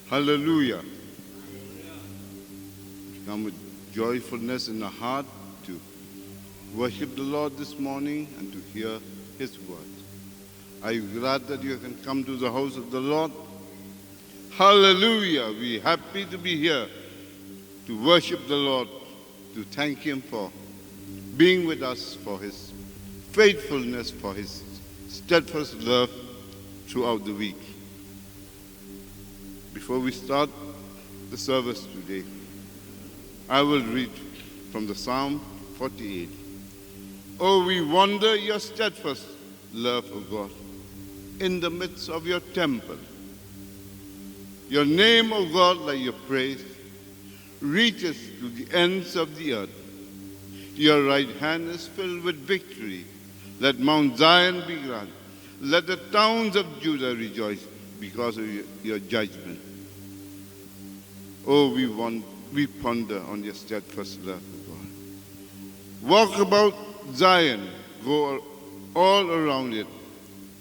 Hallelujah. Come with joyfulness in the heart to worship the Lord this morning and to hear His word. Are you glad that you can come to the house of the Lord? Hallelujah. We're happy to be here to worship the Lord, to thank Him for being with us, for His faithfulness, for His steadfast love throughout the week. Before we start the service today, I will read from the Psalm 48. Oh, we wonder your steadfast love, O God, in the midst of your temple. Your name, O God, like your praise, reaches to the ends of the earth. Your right hand is filled with victory. Let Mount Zion be glad. Let the towns of Judah rejoice because of your judgment. Oh, we ponder on your steadfast love, O God. Walk about Zion, go all around it.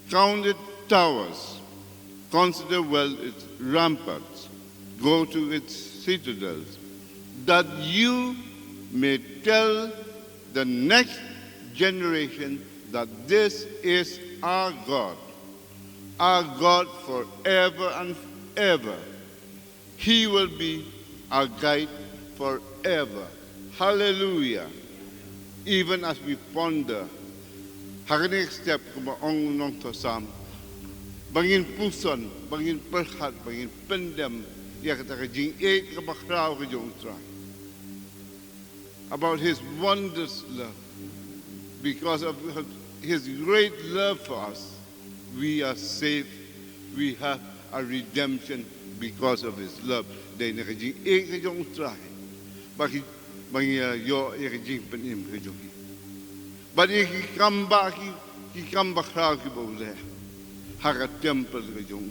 Count its towers. Consider well its ramparts. Go to its citadels, that you may tell the next generation that this is our God forever and ever. He will be our guide forever. Hallelujah. Even as we ponder, harinig step kumaong nong tosam, bangin puson, bangin perhat, bangin pendem, yakataka eight kabakraw kajong try. About His wondrous love. Because of His great love for us, we are saved. We have a redemption because of His love. Dahil nakajing kajong try. Bakit yo nakajing panim kajong. But if He come back raw kibole. Haka temple kajong.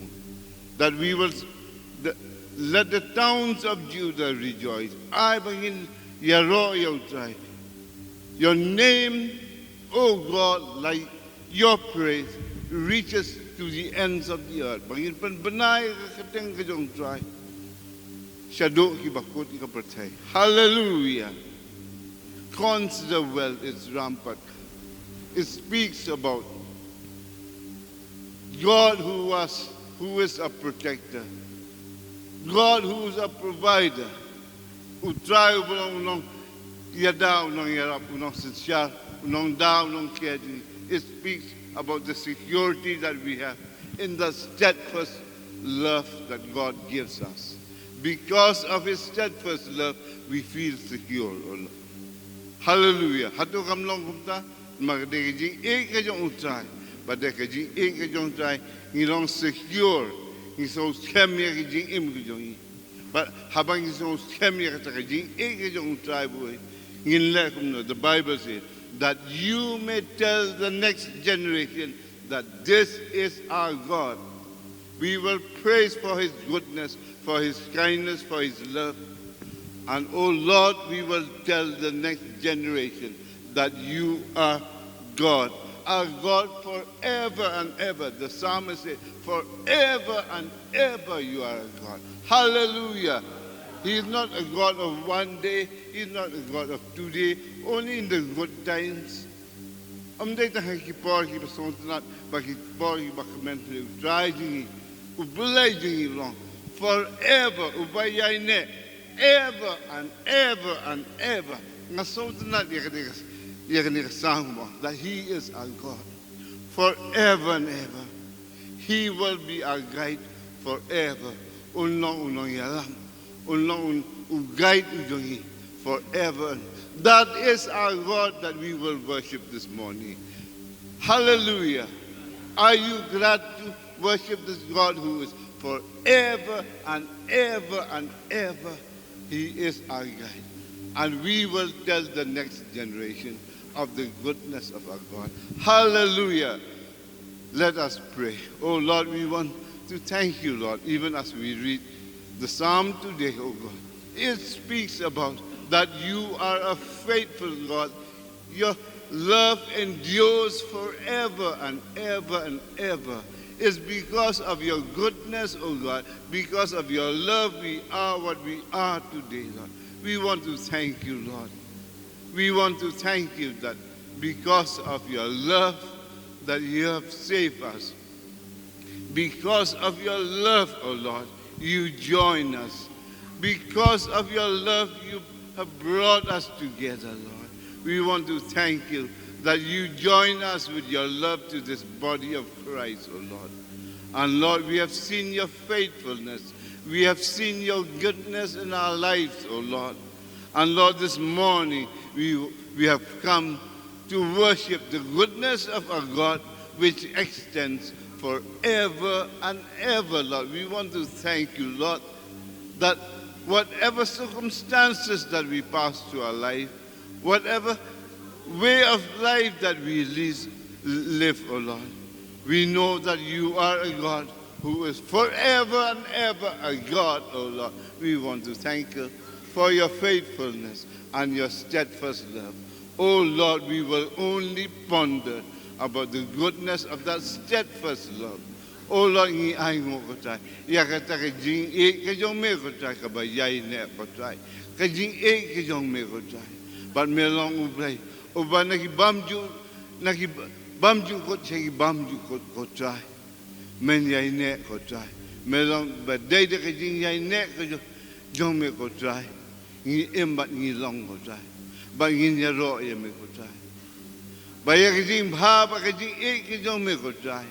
That we will let the towns of Judah rejoice. I bangin yaro yo try. Your name, O God, like your praise, reaches to the ends of the earth. Bangin panbanay kakateng kajong try. Shado ki bakut ki kapatay. Hallelujah. Consider well its rampart. It speaks about God who is a protector. God who is a provider. Who try unong yada unong yarap unong sincere unong daw unong kedi. It speaks about the security that we have in the steadfast love that God gives us. Because of His steadfast love, we feel secure. Hallelujah. Hatu kamlong kumta magdegijing kajong utay, but dekajing kajong utay ngilong secure. Ngisong skemya kajing kajong. But habang ngisong skemya kajing kajong utay boy, nginle kumno. The Bible says that you may tell the next generation that this is our God. We will praise for His goodness, for His kindness, for His love. And, oh Lord, we will tell the next generation that you are God. Our God forever and ever. The psalmist said, forever and ever you are a God. Hallelujah. He is not a God of one day. He is not a God of 2 days. Only in the good times. Day ta hikipor hipasontanat, bakipor hibakamentu, driving, ublazing long. Forever, ubayay ne, ever and ever and ever. Nasontanat yakanigasang that He is our God. Forever and ever. He will be our guide forever. Unong yalam. Unong guide ujongi forever. That is our God that we will worship this morning. Hallelujah. Are you glad to worship this God who is forever and ever and ever? He is our guide. And we will tell the next generation of the goodness of our God. Hallelujah. Let us pray. Oh Lord, we want to thank you, Lord, even as we read the psalm today, oh God. It speaks about that you are a faithful God. Your love endures forever and ever and ever. It's because of your goodness, oh God, because of your love we are what we are today, Lord. We want to thank you, Lord. We want to thank you that because of your love that you have saved us. Because of your love, oh Lord, you join us. Because of your love, you have brought us together, Lord. We want to thank you that you join us with your love to this body of Christ, oh Lord. And Lord, we have seen your faithfulness. We have seen your goodness in our lives, oh Lord. And Lord, this morning we have come to worship the goodness of our God, which extends forever and ever, Lord. We want to thank you, Lord, that whatever circumstances that we pass through our life, whatever way of life that we live, oh Lord, we know that you are a God who is forever and ever a God, oh Lord. We want to thank you for your faithfulness and your steadfast love. Oh Lord, we will only ponder about the goodness of that steadfast love. Oh Lord, ngi ai ngo ko tai. Ya ka ta ka jing e ka jong me ko tai ka ba yai ne ko tai. Ka jing e ka jong me ko tai. But me long ublai. O ba na ki bamju ko che ki bamju ko tai. Men yai ne ko tai. Me long ba dai de ka jing yai ne ko jong me ko tai. Ngi embat ngi long ko tai. Ba ngi nya ro ye me ko tai. Ba ya ka jing ba ka jing e ka jong me ko tai.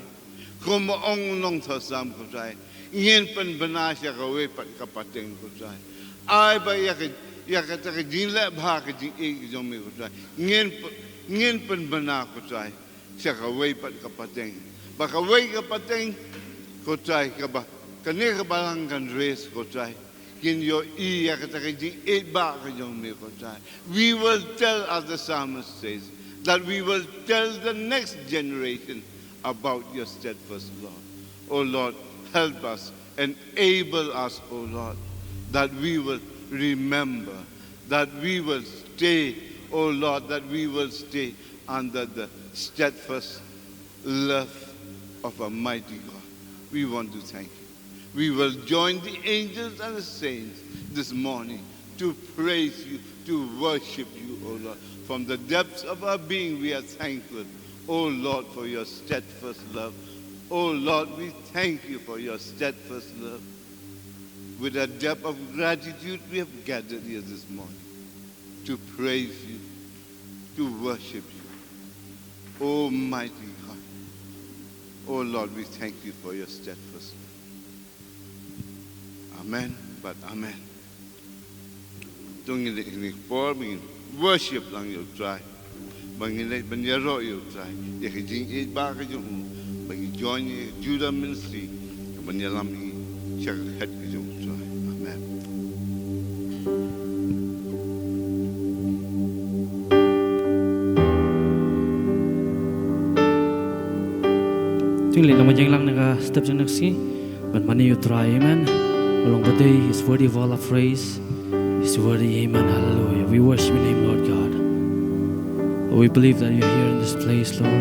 Como ong nong tho sam ko tai. Ngien pen bana sha ka we pat ka pateng ko tai. Ai ba ya ka ta ka jing la ba ka jing e ka jong me ko tai. Ngien pen bana ko tai. Sha ka we pat ka pateng. Ba ka we ka pateng ko tai ka ba. Ka ne ka balang kan res ko tai. In your ear, we will tell, as the psalmist says, that we will tell the next generation about your steadfast love. Oh Lord, help us, enable us, oh Lord, that we will remember, that we will stay, oh Lord, that we will stay under the steadfast love of a mighty God. We want to thank you. We will join the angels and the saints this morning to praise you, to worship you, O Lord. From the depths of our being, we are thankful, O Lord, for your steadfast love. O Lord, we thank you for your steadfast love. With a depth of gratitude, we have gathered here this morning to praise you, to worship you. Almighty God. O Lord, we thank you for your steadfast love. Amen, but amen. Don't you pour me worship lang you try. Bang you rock you try. You can eat back at you. But you join Judah ministry. When you lam me check head you try. Amen. Tiếng lệ làm gì lang nè step chân nước xí. But money you try, amen. Along the day, He's worthy of all our praise. He's worthy, amen, hallelujah. We worship your name, Lord God. Oh, we believe that you're here in this place, Lord.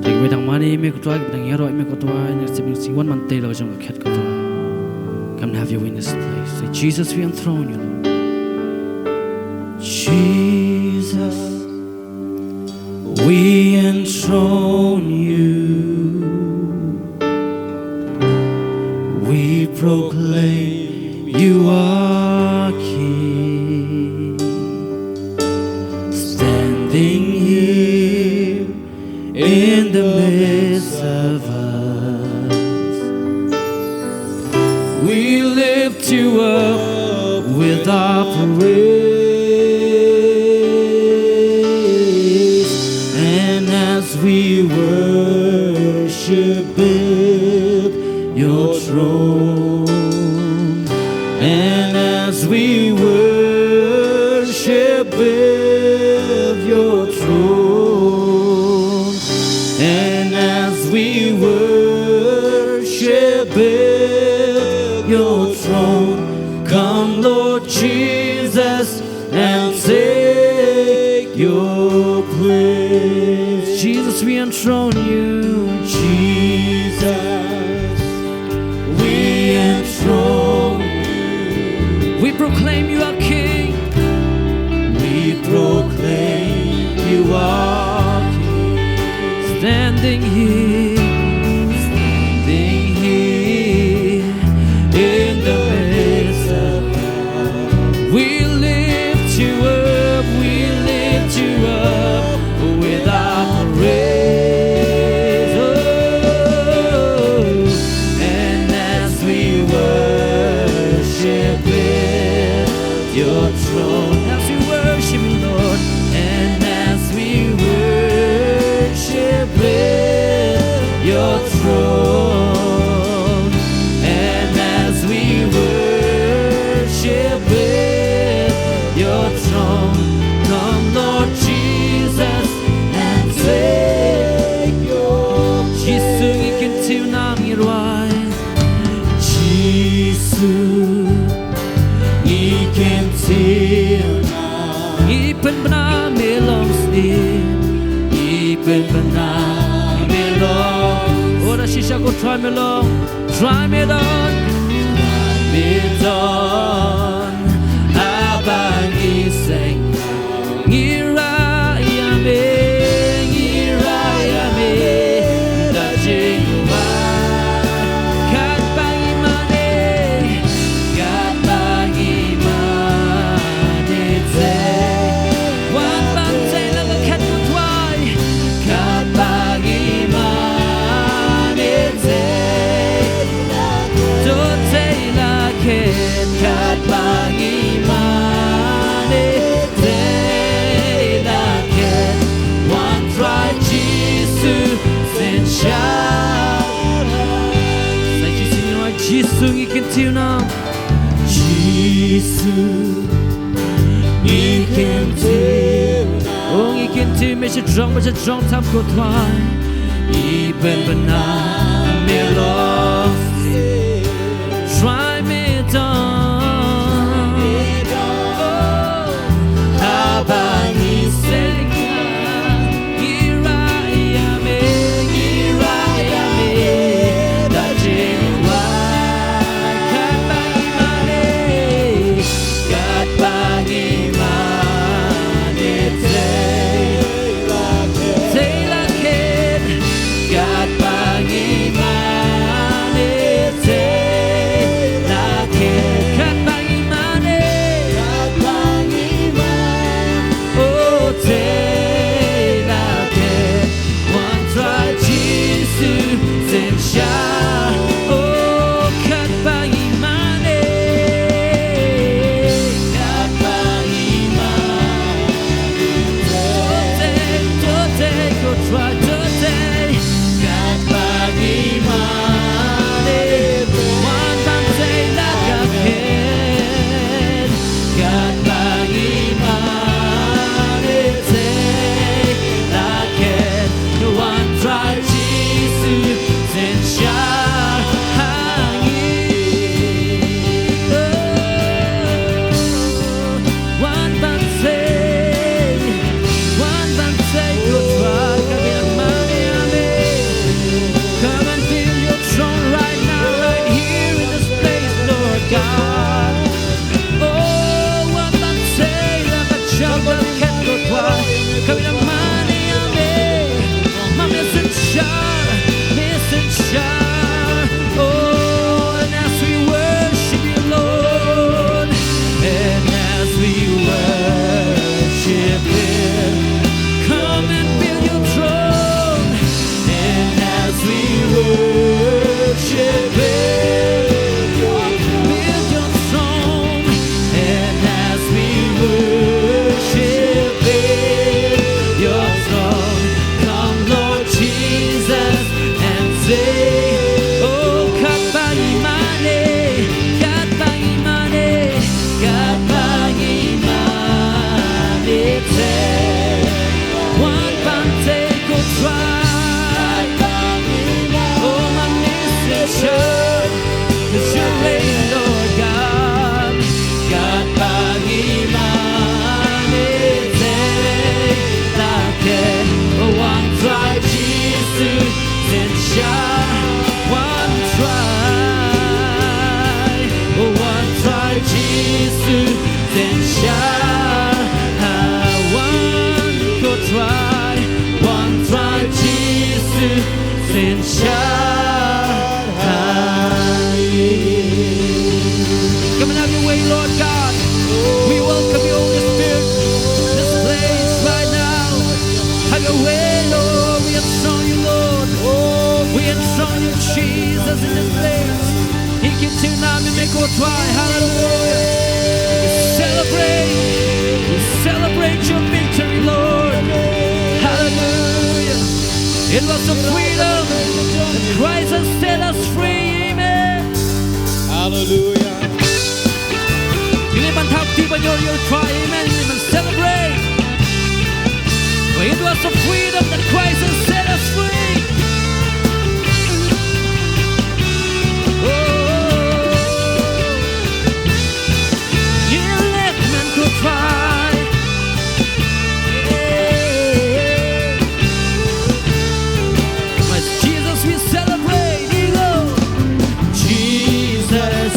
Take away tang money, make it right, tang hero, make it right, and it's one month day, Lord, you're cat got come and have you in this place. Say, Jesus, we enthrone you, Lord. Jesus, we enthrone you. We proclaim you are King, standing here in the midst of us. We lift you up with our praise, and as we worship, build your throne, and as we worship, build your throne, and as we worship, build your throne. Come, Lord Jesus, and take your place. Jesus, we enthrone you. Jesus, we enthrone you. We proclaim you are King. We proclaim you are King. Standing here in the midst of us. We lift you up, with our praise. Oh, and as we worship with your throne, as we worship you, Lord, and as we worship with your throne, and as we worship with your throne, come, Lord Jesus, and take your Jesus, ikin til nang irwai. Jesus, ikin til nang. Ipen benar melong stir. Ipen benar melong. Ora shisha go try melong. Try melong. Melong. Abang iseng. Ngira yame. Ngira yame. Dajing wa. Kat bang imane. Kat bang imane te. Wan bang te lang kat mutwai. Kat bang imane te. Do te la ket. Kat bang imane te la ket. One try Jesus and shout. Say Jesus, you know Jesus, ikin til nang. Jesus, ikin til nang. Oh, ikin tilไม่ใช่ร้องทำกดไว้อีเป็นปัญหาไม่ลอง Try me down. Oh, habang isengka. Irayame. Dajingwa. Kat bang imane. Kat bang imane te. Te la ket. Kat bang imane. try Jesus sin Come and have your way, Lord God. We welcome you, Holy Spirit, this place right now. Have your way, Lord. We enthrone you, Lord. We enthrone you, Jesus, in this place. Hallelujah. We celebrate your victory, Lord. Hallelujah. It was the freedom that Christ has set us free. Amen. Hallelujah. Diliman tagtiban your cry. Amen. Diliman celebrate. For it was the freedom that Christ has set us free. Try. But Jesus, we celebrate, Jesus,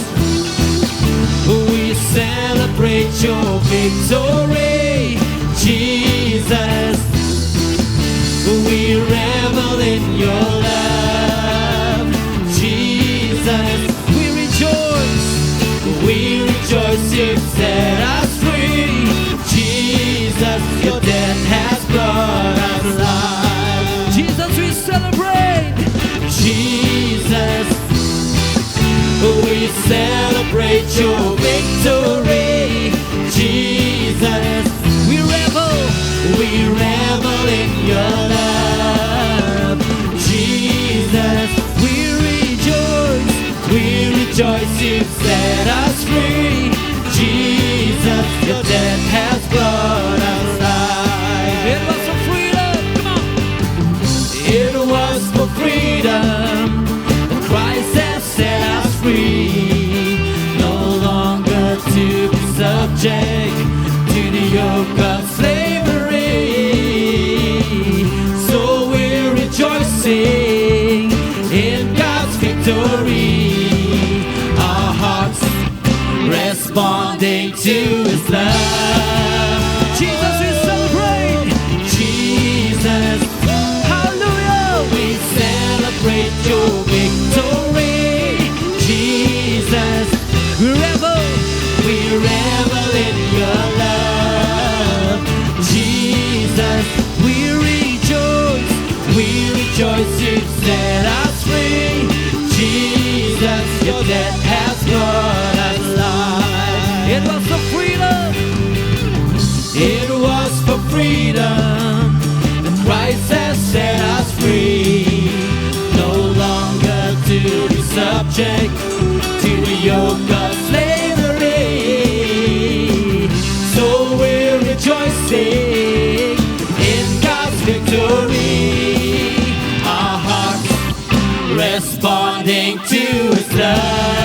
we celebrate your victory. Jesus, we revel in your love. Jesus, we rejoice, you set us free. Jesus, your death has brought us life. Jesus, we celebrate. Jesus, we celebrate your victory. Jesus, we revel in your love. Jesus, we rejoice, you set us free. Jesus, your death has brought us life. It was for freedom, come on. It was for freedom that Christ has set us free. No longer to be subject to the yoke of slavery. So we're rejoicing in God's victory. Our hearts responding to his love. Jesus, we celebrate. Jesus, hallelujah. We celebrate your victory. Jesus, we revel in your love. Jesus, we rejoice, you set us free. Jesus, your death has brought us life. It was for freedom. It was for freedom that Christ has set us free. No longer to be subject to the yoke of slavery. So we're rejoicing in God's victory. Our hearts responding to his love.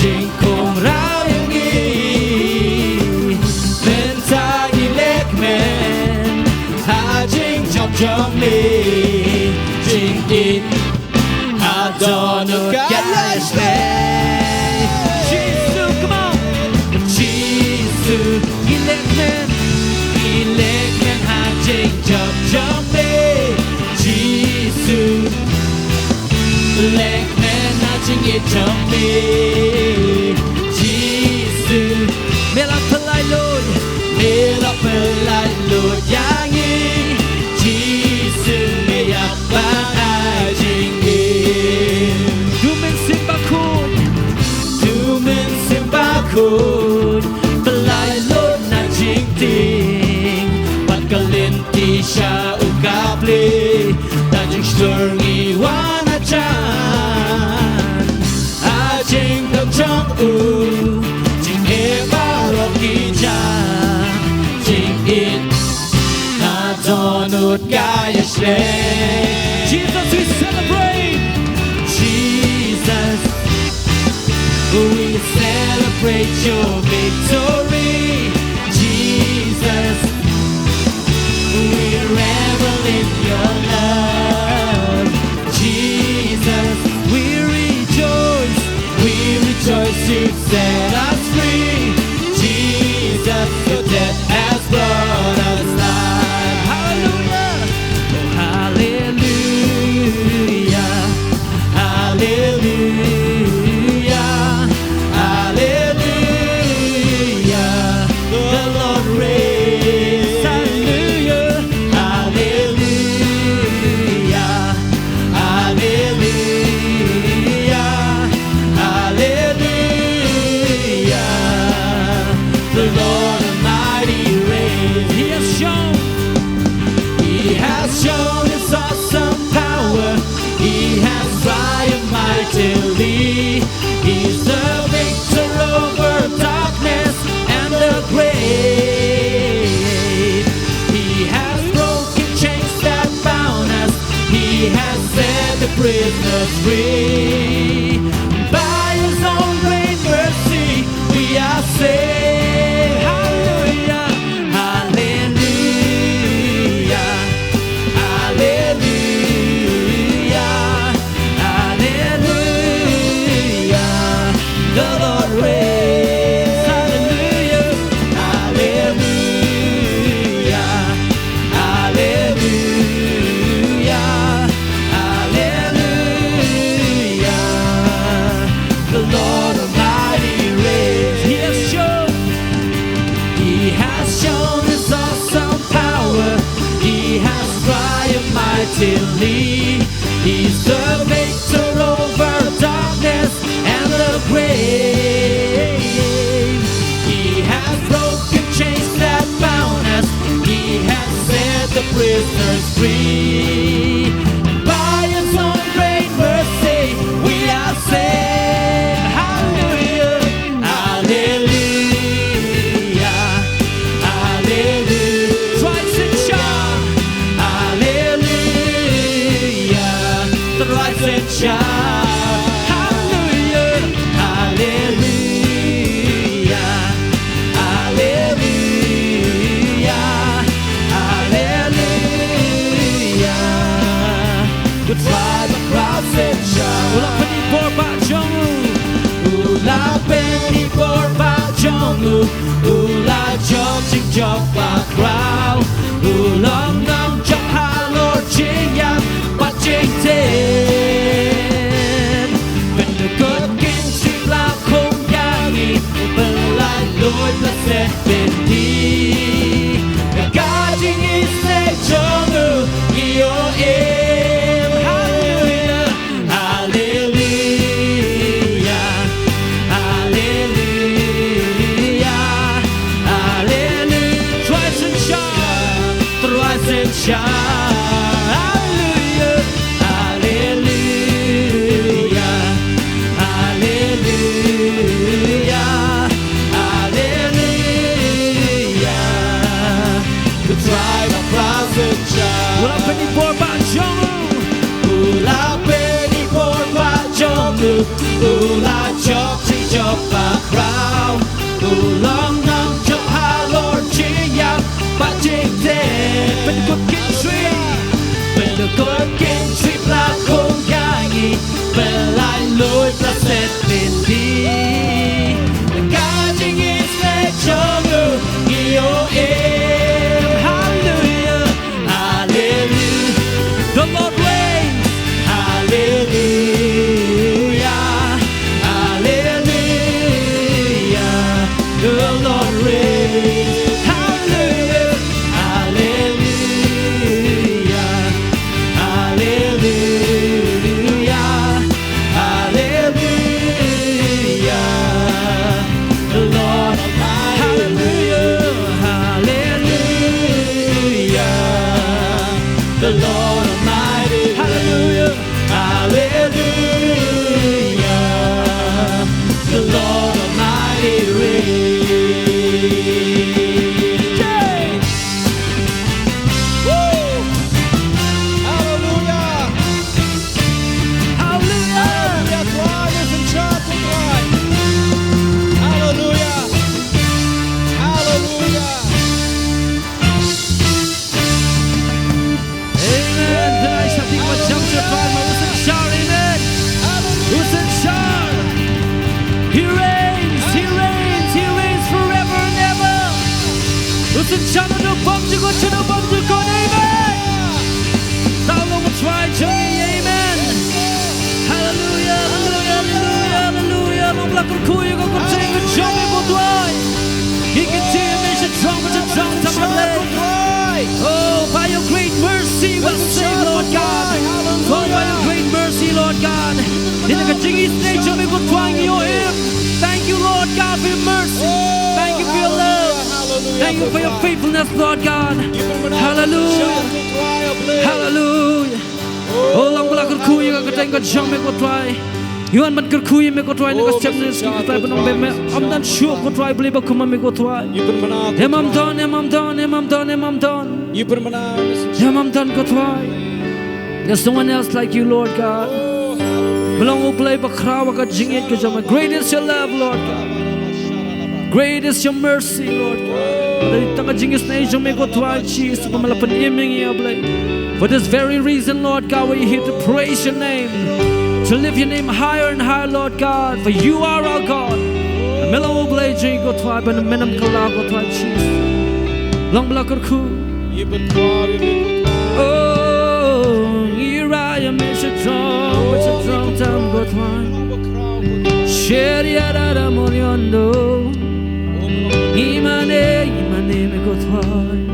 Jingkong rayangi men tagi lekmen hajing chop chop me jing in adono kashme Jesus, come on. Jesus, ilekmen hajing chop chop me Jesus, lekmen hajing it chop me Lord yang yi Jesus me apa ajing Tumen simbakun pelai Lord na jing ting pat kalinti siya ukapli na jing surngi wana chan Jing Ebarokija Jing it Nadonut Gaya Jesus, we celebrate Jesus, we celebrate your victory Jesus, we revel in your love Jesus, we rejoice you set us free Jesus, your death has brought us life. Hallelujah, oh hallelujah, hallelujah, hallelujah, the Lord reigns. Hallelujah, hallelujah, hallelujah, hallelujah, the Lord Almighty reigns. He has shown His awesome power. He has triumphed mightily. He's the victor over darkness and the grave. He has broken chains that bound us. He has set the prisoners free. By His own great mercy, we are saved. Hallelujah, hallelujah, hallelujah, hallelujah, the Lord reigns. Hallelujah, hallelujah, hallelujah, hallelujah, the Lord Almighty reigns. He has shown His awesome power. He has triumphed mightily. He's the victor over darkness and the grave. He has broken chains that bound us. He has set the prisoners free. By His own great mercy, we are saved. Hallelujah, hallelujah, hallelujah. Rise and shine. Hallelujah, the rise and shine. Hallelujah, hallelujah, hallelujah, hallelujah. The tribe of Khasi and Hindi. Ula penny for Bajongu. Ula jog jing jog ba crow. Ulam nam jog halor jing yang ba jing ten. When the good king street la kong yangi. When like Lord blessed Hindi. The guarding is the jungle. Yo em. Hallelujah, hallelujah, hallelujah, hallelujah. Rise and shine, rise and shine. Hallelujah, hallelujah, hallelujah, hallelujah. The tribe of Khasi and Hindi. Ula penny for Bajongu. Ula penny for Bajongu. Ula chok ching chok ba crow. Ulang nam chok halor ching yang ba jing ten. When the good king tree, when the good king tree black kong yangi. When I Lord blessed Hindi. The guarding is the jungle. Yo em. Hallelujah, hallelujah, the Lord reigns. Hallelujah, hallelujah, the Lord reigns. Hallelujah, hallelujah, hallelujah, to the one to God, amen. Thou Lord will try to me, amen. Hallelujah, hallelujah, hallelujah, hallelujah. Long black or cool, you go take a jump and go try. He can see a mission strong with a strong time of oh, by your great mercy, we're saved, Lord God. Oh, by your great mercy, Lord God. In the continuous nature, we will try your hymn. Thank you, Lord God, for your mercy. Thank you for your love. Thank you for your faithfulness, Lord God. Hallelujah. Hallelujah. Oh, long black or cool, you can take a jump and go try. You want to go me go try to step in this type of I'm not sure go try believe a come me go try. Him I'm done, him I'm done, him I'm done, him I'm done. Him I'm done go try. There's no one else like you, Lord God. Belong play but crowd got jing it because great is your love, Lord God. Great is your mercy, Lord God. Tanga jing is nation me go try cheese to come up an iming ya play. For this very reason, Lord God, we're here to praise your name. To lift your name higher and higher, Lord God, for you are our God. The mellow blade go twice, and the menum go twice. Long block or cool. Oh, here I am, it's a drum, but a drum time go twice. Share the other moriondo. Imane, go twice.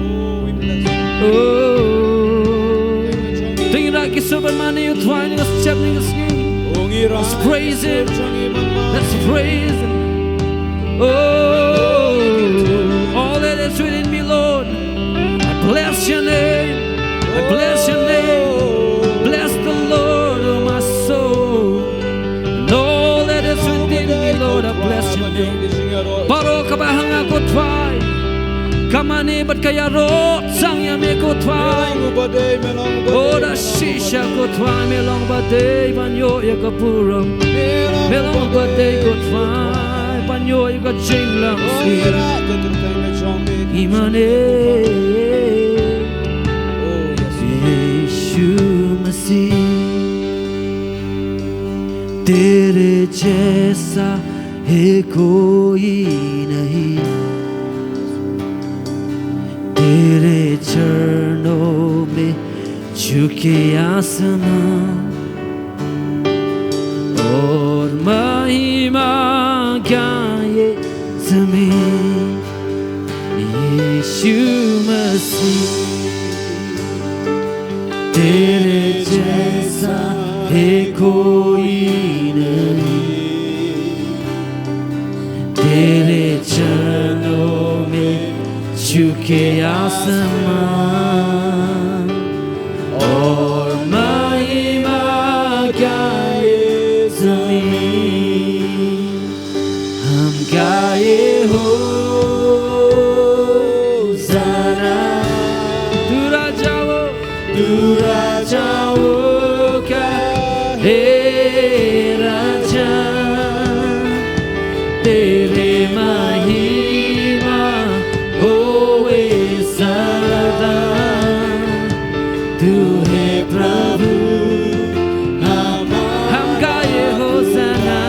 Oh, think like you serve money, you twine, you're stepping a skin. Let's praise Him. Let's praise Him. Oh, all that is within me, Lord. I bless your name. I bless your name. Bless the Lord, oh my soul. And all that is within me, Lord, I bless your name. Baroka bahanga ko try. Kamani but kaya rot sang ya me ko try. Oda shisha ko try me long badai banyo ya kapurang. Me long badai ko try banyo ya ka jinglang si. Imane Yeshu Masih तेरे जैसा है कोई नहीं तेरे चरणों में झुके आसमां और महिमा गाए ज़मीन यीशु मसीह तेरे जैसा है कोई नहीं तेरे चरणों में झुके आसमान और महिमा गाए ज़मीन हम गाए हो ज़रा तू राजाओं का हे राजा तेरे महिमा होए सदा तू है प्रभु हम गाए हो सना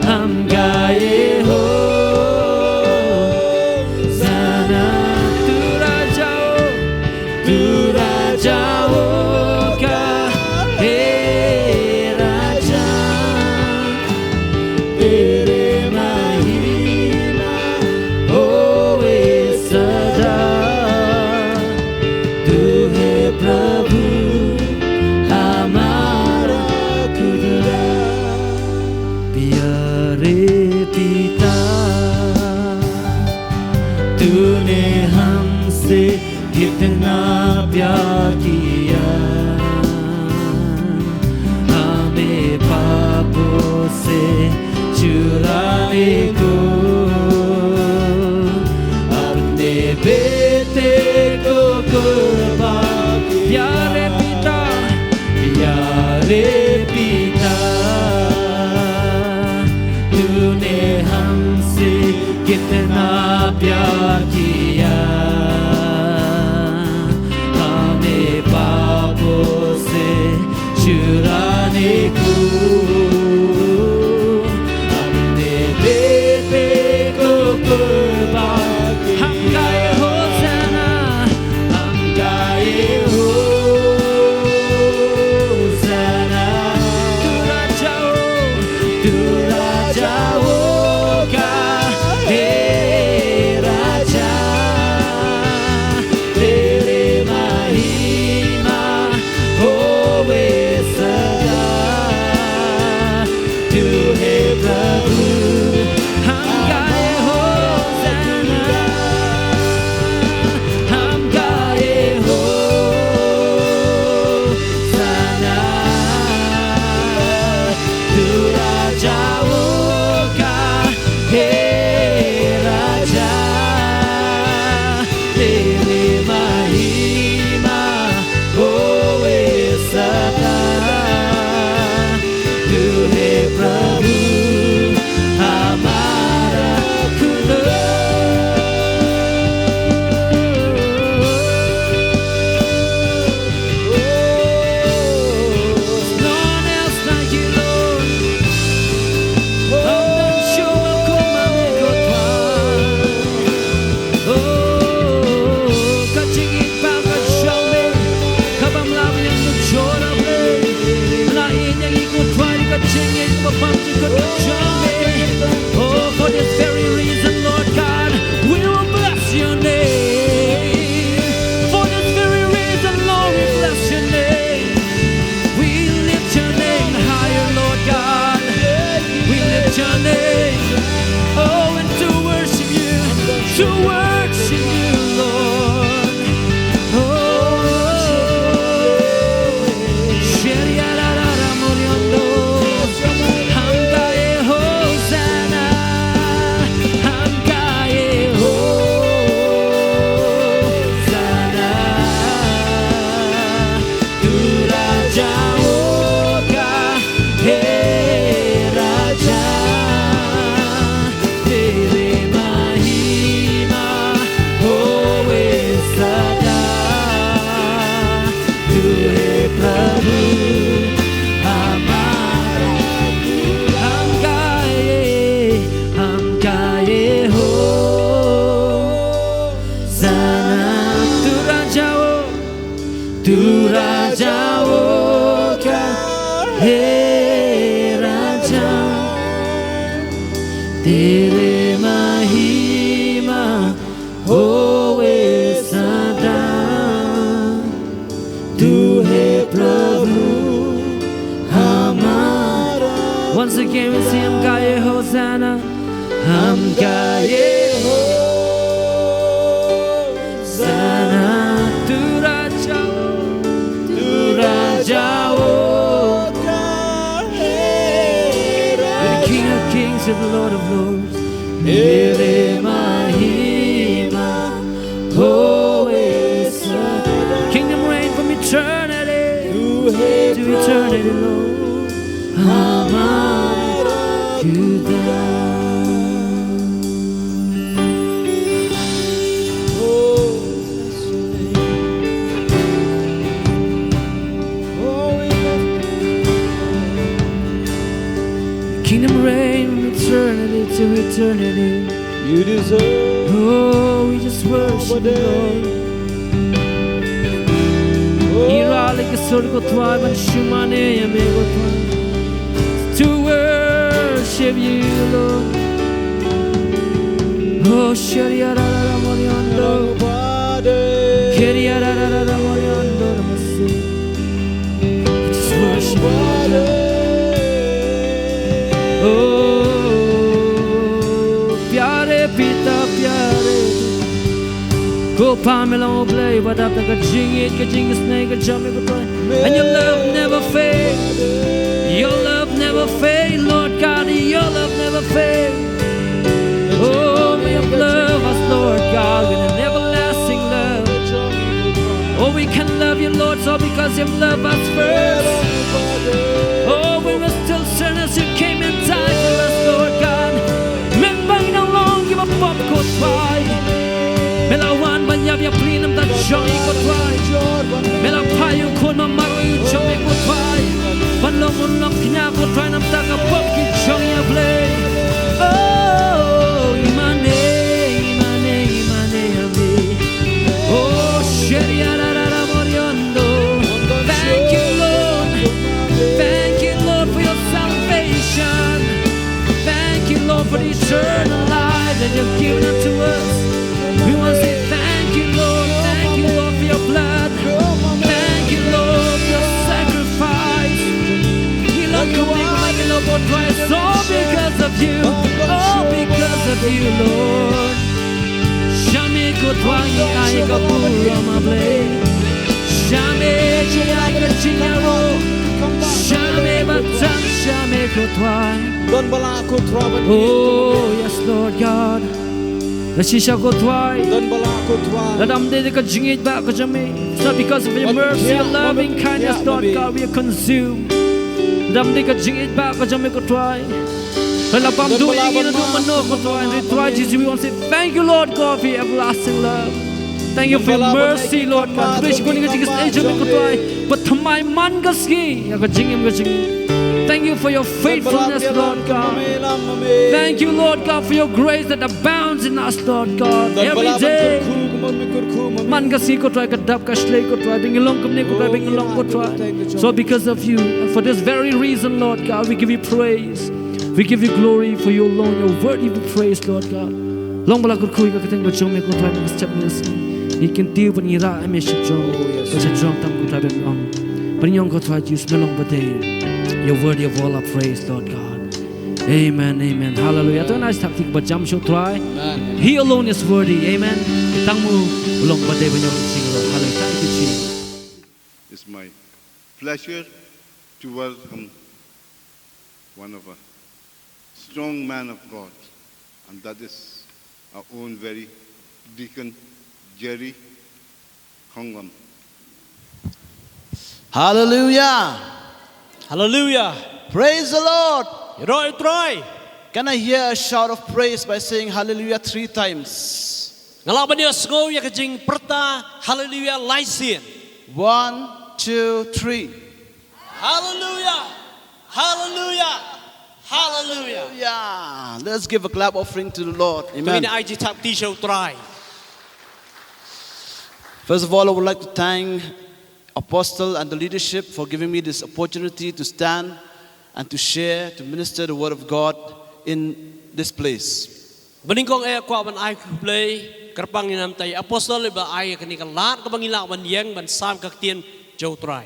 हम गाए हो सना तू राजाओं का हे राजा तेरे महिमा होए सदा तू है प्रभु हमारा खुदा प्यारे पिता तूने हमसे कितना प्यार किया हमें पापों से चुराने को अपने बेटे को कुर्बान प्यारे पिता तूने हमसे कितना प्यार किया पापों से चुराने को अपने बेटे को कुर्बान हम गाए हो Oh, for this very reason, Lord God, we will bless your name. For this very reason, Lord, we bless your name. We lift your name higher, Lord God. We lift your name. Oh, and to worship you, Lord. Oh, Sheriarara Moriondo. Hamgaye Hosanna. Hamgaye Hosanna. Tu Raja Oka, Hey Raja. Tere mahima howe sada. Tu hai Prabhu hamara. Hum gaye Hosanna. Tu Raja Oka, Hey Raja. Tere mahima howe sada. Tu hai Prabhu hamara. Once again we see Hum gaye Hosanna. Hum gaye Hosanna. Tu Raja Oka, Hey Raja. The King of Kings and the Lord of Lords. Tere mahima howe sada. Kingdom reign from eternity to eternity, Lord. Hamara Judah. Kingdom reign from eternity to eternity. You deserve Oh, we just worship you, Lord. Irale ke sorgo twai ban shumane yame go twai. To worship you, Lord. Oh, shariarara moriondo. Keriarara moriondo ramasi. Just worship you, Lord. Oh, pyare pita pyare. Go Pamela play, but after the jing snake, a jump, and your love never fades. Your love never fades, Lord God, your love never fades. Oh, may you love us, Lord God, with an everlasting love. Oh, we can love you, Lord, so because you love us first. Oh, we were still sinners, you came and died for us, Lord God. Remember, no long give up up, go try. Melawan banyab ya plinam da joy go try. Mela payu kon ma maru yu joy go try. Panlong unlong knya go try nam ta ka pop ki joy ya play. Oh, imane ame. Oh, sheriarara moriondo. Thank you, Lord. Thank you, Lord, for your salvation. Thank you, Lord, for the eternal life that you've given unto us. We want to say thank you, Lord. Thank you, Lord, for your blood. Thank you, Lord, for your sacrifice. All because of you. All because of you, Lord. Jamais côtoyé avec un bourreau ma blé. Jamais tu as que tu n'as jamais battant, jamais côtoyé. Oh, yes, Lord God. La shisha côtoyé. La dame de que jingit ba que jamais. It's not because of your mercy, your loving kindness, Lord God, we are consumed. Dam de ka jingit ba ka jame ko try. La pam do ingin do mano ko try. Jesus, we want to say thank you, Lord God, for your everlasting love. Thank you for your mercy, Lord God. Please go ni ka jingis ay jame ko try. But thamai man ka ski ya ka jingim ka jing. Thank you for your faithfulness, Lord God. Thank you, Lord God, for your grace that abounds in us, Lord God. Every day. Man ka si ko try, ka dap ka shlay ko try, bingilong kam ni ko try, bingilong ko try. So because of you, and for this very reason, Lord God, we give you praise. We give you glory for you alone. You're worthy of praise, Lord God. Long bala kur khui ka kiteng ba chong me ko thai me step me si. He can deal when he ra me ship jong. Ko se jong tam ko thai be ong. But yong ko thai you smell long ba day. You're worthy of all our praise, Lord God. Amen, amen. Hallelujah. To nice tactic but jam show try. He alone is worthy. Amen. Tang mu long ba day when you sing Lord. Hallelujah. Thank you, Jesus. It's my pleasure to welcome one of a strong man of God, and that is our own very Deacon Jerry Khonglam. Hallelujah. Hallelujah. Praise the Lord. Roy Troy. Can I hear a shout of praise by saying hallelujah 3 times? Ngalaban niya sko ya kajing perta hallelujah laisian. 1, 2, 3. Hallelujah. Hallelujah. Hallelujah. Yeah. Let's give a clap offering to the Lord. Tuwi Amen. na IG tap ti show try. First of all, I would like to thank Apostle and the leadership for giving me this opportunity to stand and to share, to minister the word of God in this place. Beningkong kwa ban ai play kerpang ni nam tay apostol ba ai kani ka lat ka bangila ban yang ban sam ka tien jow try.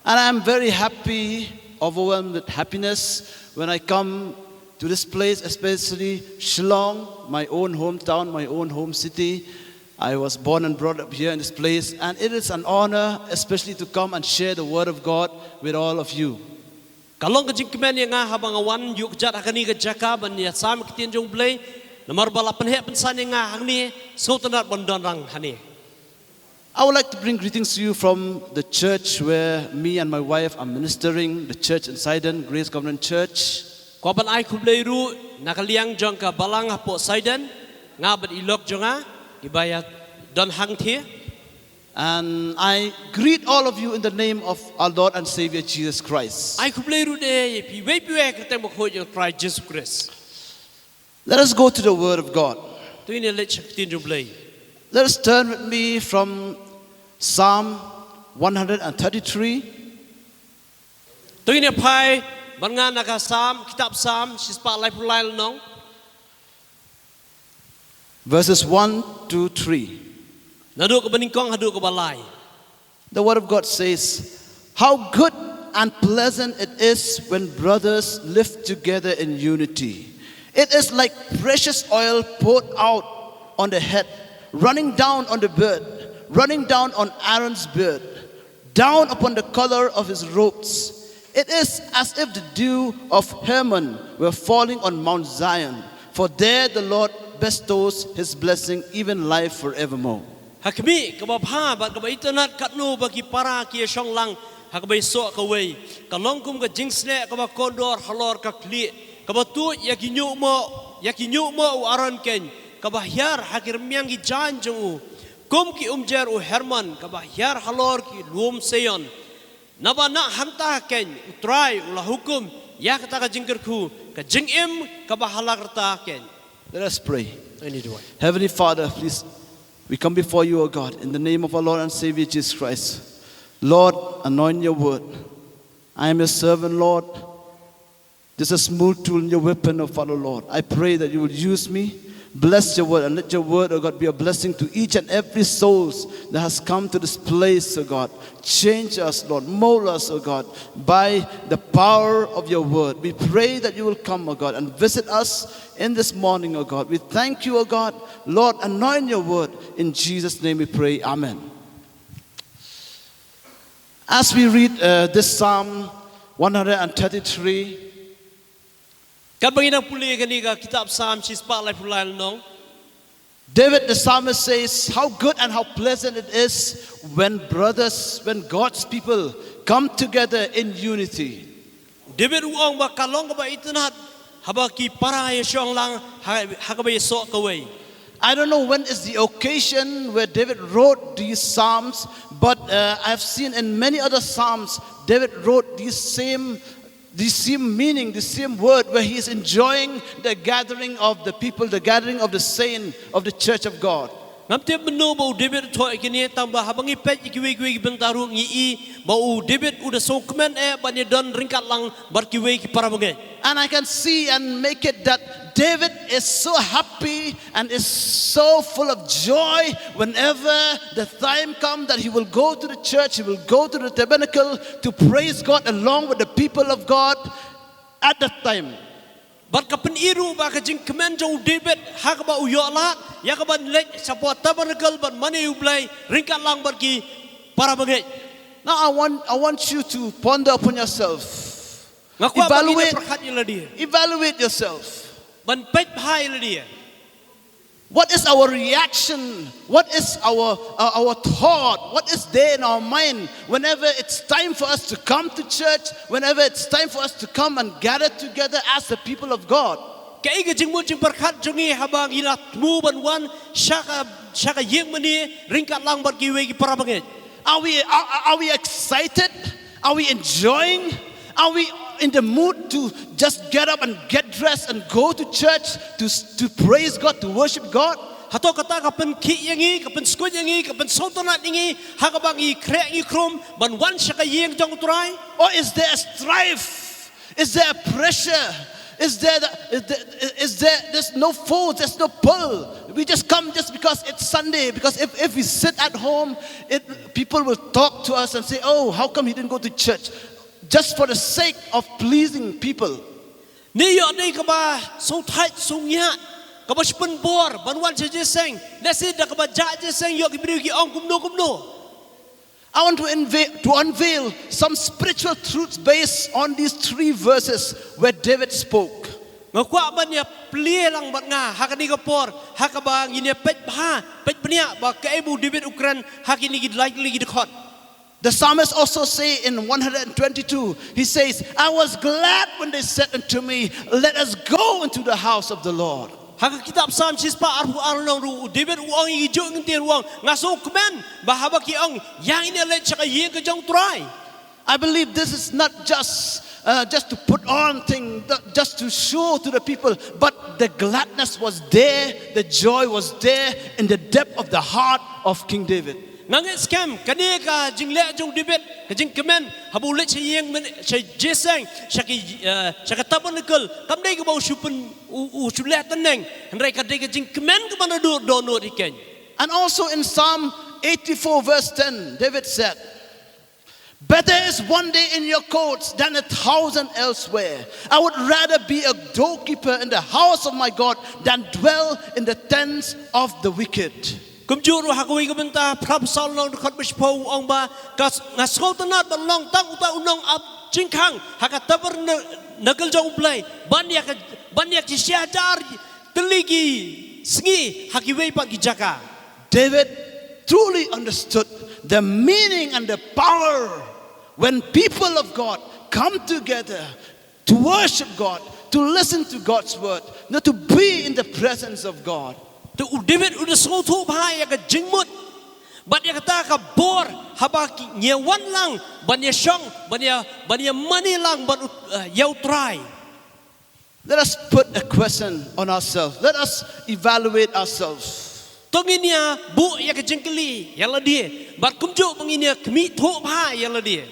And I am very happy, overwhelmed with happiness when I come to this place, especially Shillong, my own hometown, my own home city. I was born and brought up here in this place, and it is an honor especially to come and share the word of God with all of you. Kalong ka jing kemen yang nga habang awan yuk jat akani ka jaka ban ya sam ka tien jow play namar bala panhe pensan yang nga hangni so tanat bondon rang hani. I would like to bring greetings to you from the church where me and my wife are ministering, the church in Sidon, Grace Covenant Church. Kwa ban ai kublay ru nakaliang jong ka balang hapo Sidon nga ban ilok jonga ibayat don hang thi. And I greet all of you in the name of our Lord and Savior Jesus Christ. Ai kublay ru de pi we ka teng mo khoi jong Christ Jesus Christ. Let us go to the Word of God. Tu ini lech tin jong play. Let us turn with me from Psalm 133. Tu ini pai ban nga naka sam kitab sam sispa lai pulai nong. Verses 1 to 3. Nadu ka beningkong hadu ka balai. The Word of God says, how good and pleasant it is when brothers live together in unity. It is like precious oil poured out on the head, running down on the beard, running down on Aaron's beard, down upon the collar of his robes. It is as if the dew of Hermon were falling on Mount Zion, for there the Lord bestows his blessing, even life forevermore. Hakmi kababha ba ka internet katnu bagi para ki shong lang hakbay so ka way kalong kum ka jingsne ka ba kondor halor ka kli ka ba tu yakinyu mo u aron ken ka ba hyar hakir myang ki jan jong kum ki umjer u Herman ka ba hyar halor ki lum seyon naba na hanta ken utrai ula hukum ya kata ka jingker khu ka jingim ka ba halarta ken. Let us pray. Ini dua. Heavenly Father, please, we come before you, O God, in the name of our Lord and Savior Jesus Christ. Lord, anoint your word. I am your servant, Lord. This is a smooth tool in your weapon, O Father, Lord. I pray that you will use me. Bless your word and let your word, O God, be a blessing to each and every soul that has come to this place, O God. Change us, Lord. Mold us, O God, by the power of your word. We pray that you will come, O God, and visit us in this morning, O God. We thank you, O God. Lord, anoint your word. In Jesus' name we pray. Amen. As we read this Psalm 133, Kabanginang puli kaniga kitab Psalm sispa lai pulai nong. David the psalmist says, how good and how pleasant it is when God's people come together in unity. David uong ba kalong ba itunat haba ki para yeshong lang hakabay so kaway. I don't know when is the occasion where David wrote these psalms, but I've seen in many other psalms David wrote these same meaning, the same word, where he is enjoying the gathering of the people, the gathering of the saint of the church of God. Ngamte menu bo David thoi kini tamba habangi pet ikiwi bentaru ngi bau David udah so kemen banyak don ringkat lang berkiwe ki para mengai. And I can see and make it that David is so happy and is so full of joy whenever the time comes that he will go to the church, he will go to the tabernacle to praise God along with the people of God at that time. Bat kapen iru ba kajing kemen jauh David hakaba uyolat ya kaban lek sapua tabernacle ban mani ublai ringkat lang berki para mengai. Now I want you to ponder upon yourself. Evaluate yourself. Ban pet hai la dia. What is our reaction? What is our thought? What is there in our mind whenever it's time for us to come to church, whenever it's time for us to come and gather together as the people of God? Kaya jing mo jing perkat jungi habang ilat mu ban wan shaka yeng mani ringkat lang berkiwe ki para mengai. Are we excited? Are we enjoying? Are we in the mood to just get up and get dressed and go to church to praise God, to worship God? Hato kata kapen ki yangi, kapen skut yangi, kapen sotonat yangi, hakabang i krek i krom, ban wan shaka yeng jong utrai? Or is there a strife? Is there a pressure? There's no force, there's no pull. We just come just because it's Sunday. Because if we sit at home, people will talk to us and say, oh, how come he didn't go to church? Just for the sake of pleasing people. Ni yo ni kaba so tight so nyat. Kaba spun bor ban wan je seng. Nasi da kaba ja je seng yo ki bri ki ong kumno. I want to unveil some spiritual truths based on these 3 verses where David spoke. Ngakwa ban ya plie lang bat nga hakani kapor hakabang ini pet pnia ba ka ebu David Ukran hakini gid likely gid khot. The psalmist also say in 122, he says, I was glad when they said unto me, let us go into the house of the Lord. Haka kitab Psalm sispa arhu arulong ru David uang i jong ntir uang ngaso kemen bahaba ki ong yang ini let chaka yeng ke jong try. I believe this is not just to put on thing, just to show to the people, but the gladness was there, the joy was there in the depth of the heart of King David. Nangit scam kani ka jingle jong David ka jing kemen habu let yeng men jeseng shaka tabernacle kam dai ka bau supen sulet teneng hendrai ka dai ka jing kemen ka mana dono diken. And also in Psalm 84 verse 10, David said, better is one day in your courts than 1,000 elsewhere. I would rather be a doorkeeper in the house of my God than dwell in the tents of the wicked. Kumjuru hakui kumenta prab salong dekat bispo ong ba kas ngaskol tenat balong tang uta unong ab jingkang hakataber nagal jong play banyak siajar teligi sengi hakiwei pak kijaka. David truly understood the meaning and the power when people of God come together to worship God, to listen to God's word, not to be in the presence of God. Tu David udah sotu bahaya ya ke jengmut, bat ya kata ke bor habaki nyewan lang, banyak syong, banyak money lang, ban yau try. Let us put a question on ourselves. Let us evaluate ourselves. Tonginya bu ya ke jengkeli, ya lah dia. Bat kumjuk penginya kemi thok bahaya ya lah dia.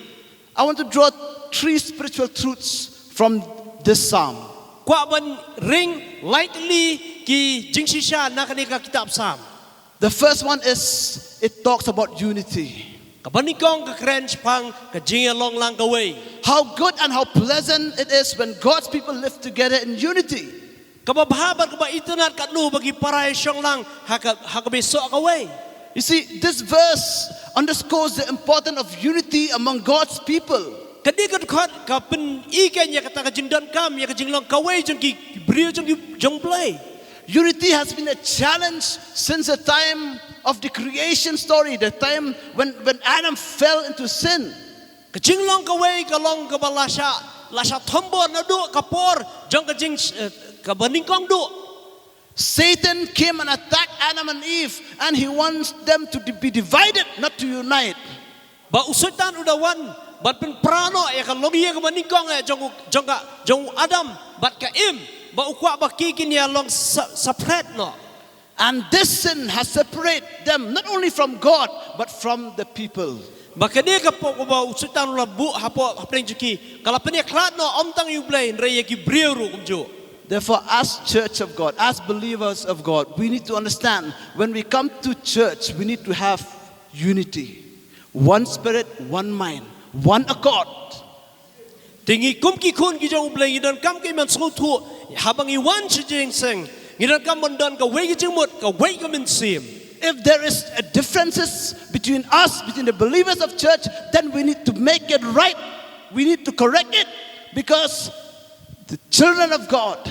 I want to draw 3 spiritual truths from this psalm. Kwa ban ring lightly ki jingsisha nakanika kitab Psalm. The first one is it talks about unity. Kabanikong ka krench pang ka jingalong lang kaway. How good and how pleasant it is when God's people live together in unity. Kababahaban ka ba itunat kanu bagi paray syong lang hakabeso kaway. You see, this verse underscores the importance of unity among God's people. Kadi kat kapen ikan ya kata kajingdan kam ya kajinglong kaway jong ki brio jong play. Unity has been a challenge since the time of the creation story, the time when Adam fell into sin. Kajinglong kaway kalong kabalasha thombo na do kapor jong kajing kabaningkong do. Satan came and attacked Adam and Eve, and he wants them to be divided, not to unite. Ba usutan udawan bat pen prano ya kalongi ya kabaningkong jong Adam bat ka im ba ukwa ba kikin ya long separate no. And this sin has separated them not only from God but from the people. Makanya kapok bawa usutan labu hapo hapeng juki. Kalau penia kelat no om tang yublay raya ki brio ru kumjo. Therefore, as church of God, as believers of God, we need to understand when we come to church, we need to have unity. One spirit, one mind, one accord. Tinggi kum ki kun ki jong ublay idan kam ki man sol tu habang iwan chijeng seng. Idan kam mandan ka way ki jengmut ka way ka min sim. If there is a differences between us, between the believers of church, then we need to make it right. We need to correct it because the children of God,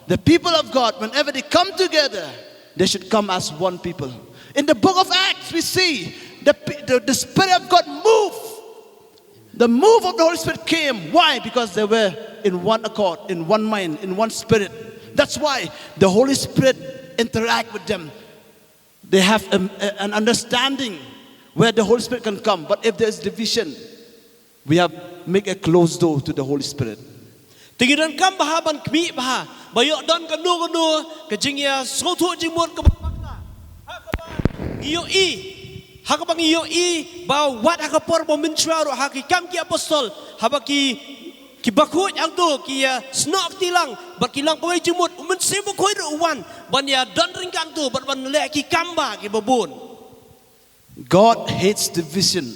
the people of God, whenever they come together, they should come as one people. In the book of Acts, we see the Spirit of God move. The move of the Holy Spirit came. Why? Because they were in one accord, in one mind, in one spirit. That's why the Holy Spirit interact with them. They have an understanding where the Holy Spirit can come. But if there's division, we have make a closed door to the Holy Spirit. Tingidan kam bahaban kmi bah. Bayok dan kanu kejingya sotu jimut kebakta. Hakaba iyo I. Hakabang iyo I. Ba wat hakapor bominchuaro hakikam ki apostol. Habaki kibakut ang tu kia snok tilang bat kilang kawai jimut umen sibuk koi ruwan banya dan ringkan tu bat ban le ki kamba ki babun. God hates division.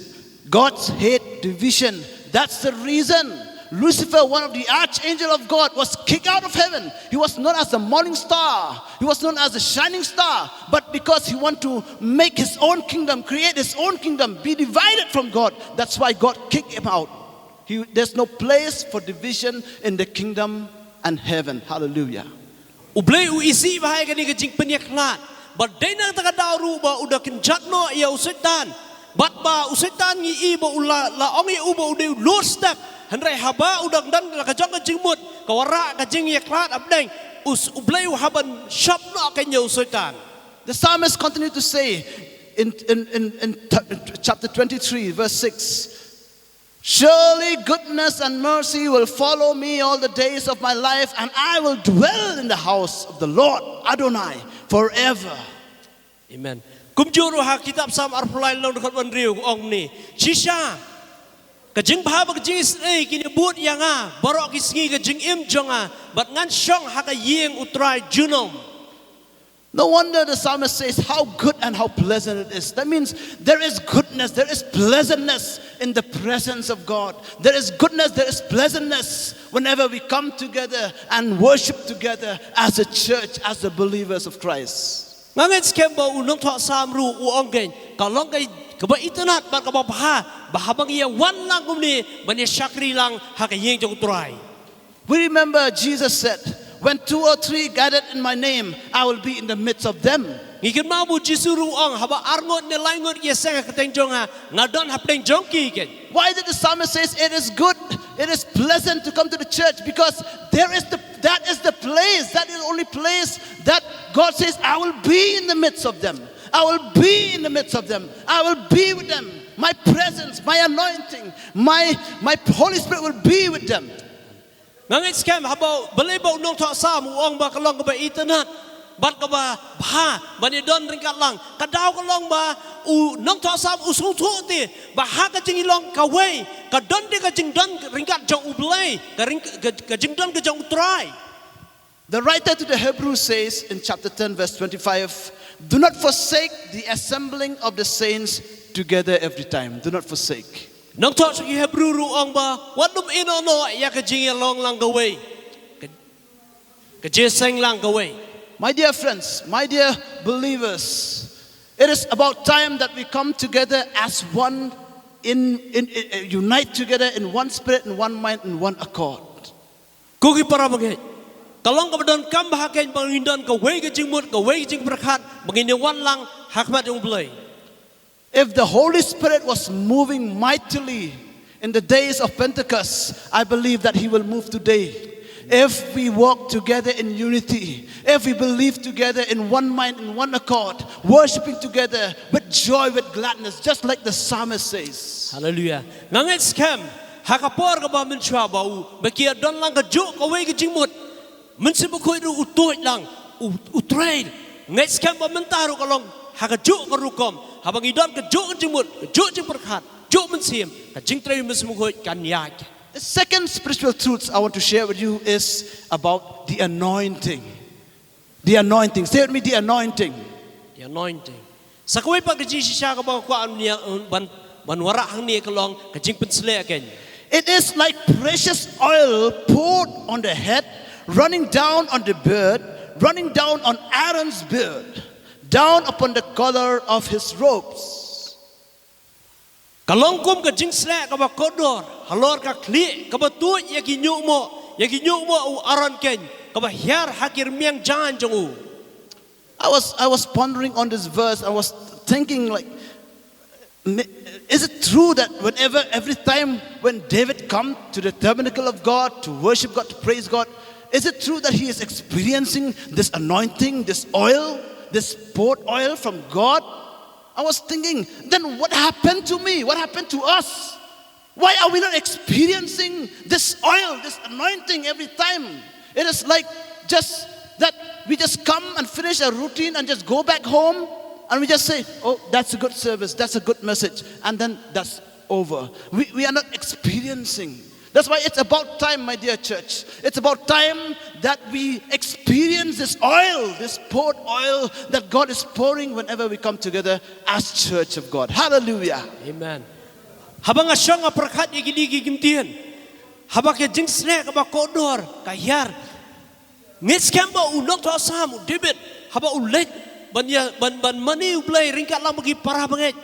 God hate division. That's the reason Lucifer, one of the archangel of God, was kicked out of heaven. He was known as the morning star. He was known as the shining star. But because he wanted to make his own kingdom, create his own kingdom, be divided from God, that's why God kicked him out. There's no place for division in the kingdom and heaven. Hallelujah. Ublay uisi bahaya kani kejing penyaklat. But dena takadaru ba udah kenjatno ia usetan. Bat ba usetan ngi iba ula la ongi uba udah low step. Henry haba udah dan kajang kejing mut kawara kejing yaklat abdeng ublay haban shop no kanya usetan. The psalmist continued to say in chapter 23 verse 6. Surely goodness and mercy will follow me all the days of my life, and I will dwell in the house of the Lord Adonai forever. Amen. Kumjuru ha kitab Psalm arpulai long dekat bandriu ong ni. Shisha. Kajing bahaba kajing isai kini but yang a barok kisngi kajing im jonga bat ngan shong ha ka yeng utrai junom. No wonder the psalmist says how good and how pleasant it is. That means there is goodness, there is pleasantness in the presence of God. There is goodness, there is pleasantness whenever we come together and worship together as a church, as the believers of Christ. Ngangen skembo unong thọ samru uonggen kalong kai kaba itanat bat kaba bahabang iya wan lang kumni bani shakri lang ha ka yeng jong utrai. We remember Jesus said, when 2 or 3 gathered in my name, I will be in the midst of them. Ngikin mabu jisuru ong haba arngot ne laingot ye seng kateng jonga ngadon hapdeng jongki ken. Why did the psalmist says it is good, it is pleasant to come to the church? Because that is the place, that is the only place that God says, I will be in the midst of them. I will be in the midst of them. I will be with them. My presence, my anointing, my Holy Spirit will be with them. Nangit scam habau belebau nong thọ sam uong ba kalong ka ba itanat bat ka ba bani don ringkat lang kadaw kalong ba u nong thọ sam usung thu ti ba ha ka jing ilong ka wei ka don di ka jing don ringkat jong ublay ka jing don ka jong utrai. The writer to the Hebrews says in chapter 10 verse 25, do not forsake the assembling of the saints together every time. Do not forsake. Nong thọ sa Hebrew ruang ba wadum ino no ya ka jing long lang ka wei ka jeseng lang ka wei. My dear friends, my dear believers, it is about time that we come together as one, unite together in one spirit, in one mind, in one accord. Kuki para bagay. Kalong ka don kam bahaken pangindon ka wei ka jingmut ka wei jing berkat bagini wan lang hakmat yung blay. If the Holy Spirit was moving mightily in the days of Pentecost, I believe that He will move today. If we walk together in unity, if we believe together in one mind, in one accord, worshiping together with joy, with gladness, just like the psalmist says. Hallelujah. Nangit scam hakapor ka ba menchwa ba u bakia don lang ka juk ka wei ka jingmut mensibukoi ru utoy lang utrain ngait scam ba mentaro ka long hakajuk ka rukom habang idon ka juk jingmut juk jing berkat Jok men sim ka jing trai men semukoi kan yak. The second spiritual truth I want to share with you is about the anointing. The anointing. Say with me, the anointing. The anointing. Sakawai pa ka jing shisha ka ba kwa ania ban wara hang ni kalong ka jing pensle again. It is like precious oil poured on the head, running down on the beard, running down on Aaron's beard, down upon the collar of his robes. Kalong kum ka jing sle ka ba kodor, halor ka kli ka ba tu yakinyu mo u aron ken ka ba hiar hakir miang jan jong u. I was pondering on this verse. I was thinking, like, is it true that every time when David come to the tabernacle of God to worship God, to praise God, is it true that he is experiencing this anointing, this oil, this poured oil from God? I was thinking, then what happened to me? What happened to us? Why are we not experiencing this oil, this anointing every time? It is like just that we just come and finish a routine and just go back home and we just say, oh, that's a good service, that's a good message, and then that's over. We are not experiencing. That's why it's about time, my dear church. It's about time that we experience this oil, this poured oil that God is pouring whenever we come together as church of God. Hallelujah. Amen. Habang asyong aprakat igiligi gimtian. Habang ke jing sle ka ba kodor ka hiar. Ngits kamba unok to asam David. Habang ulet ban mani ublay ringkat lang bagi para banget.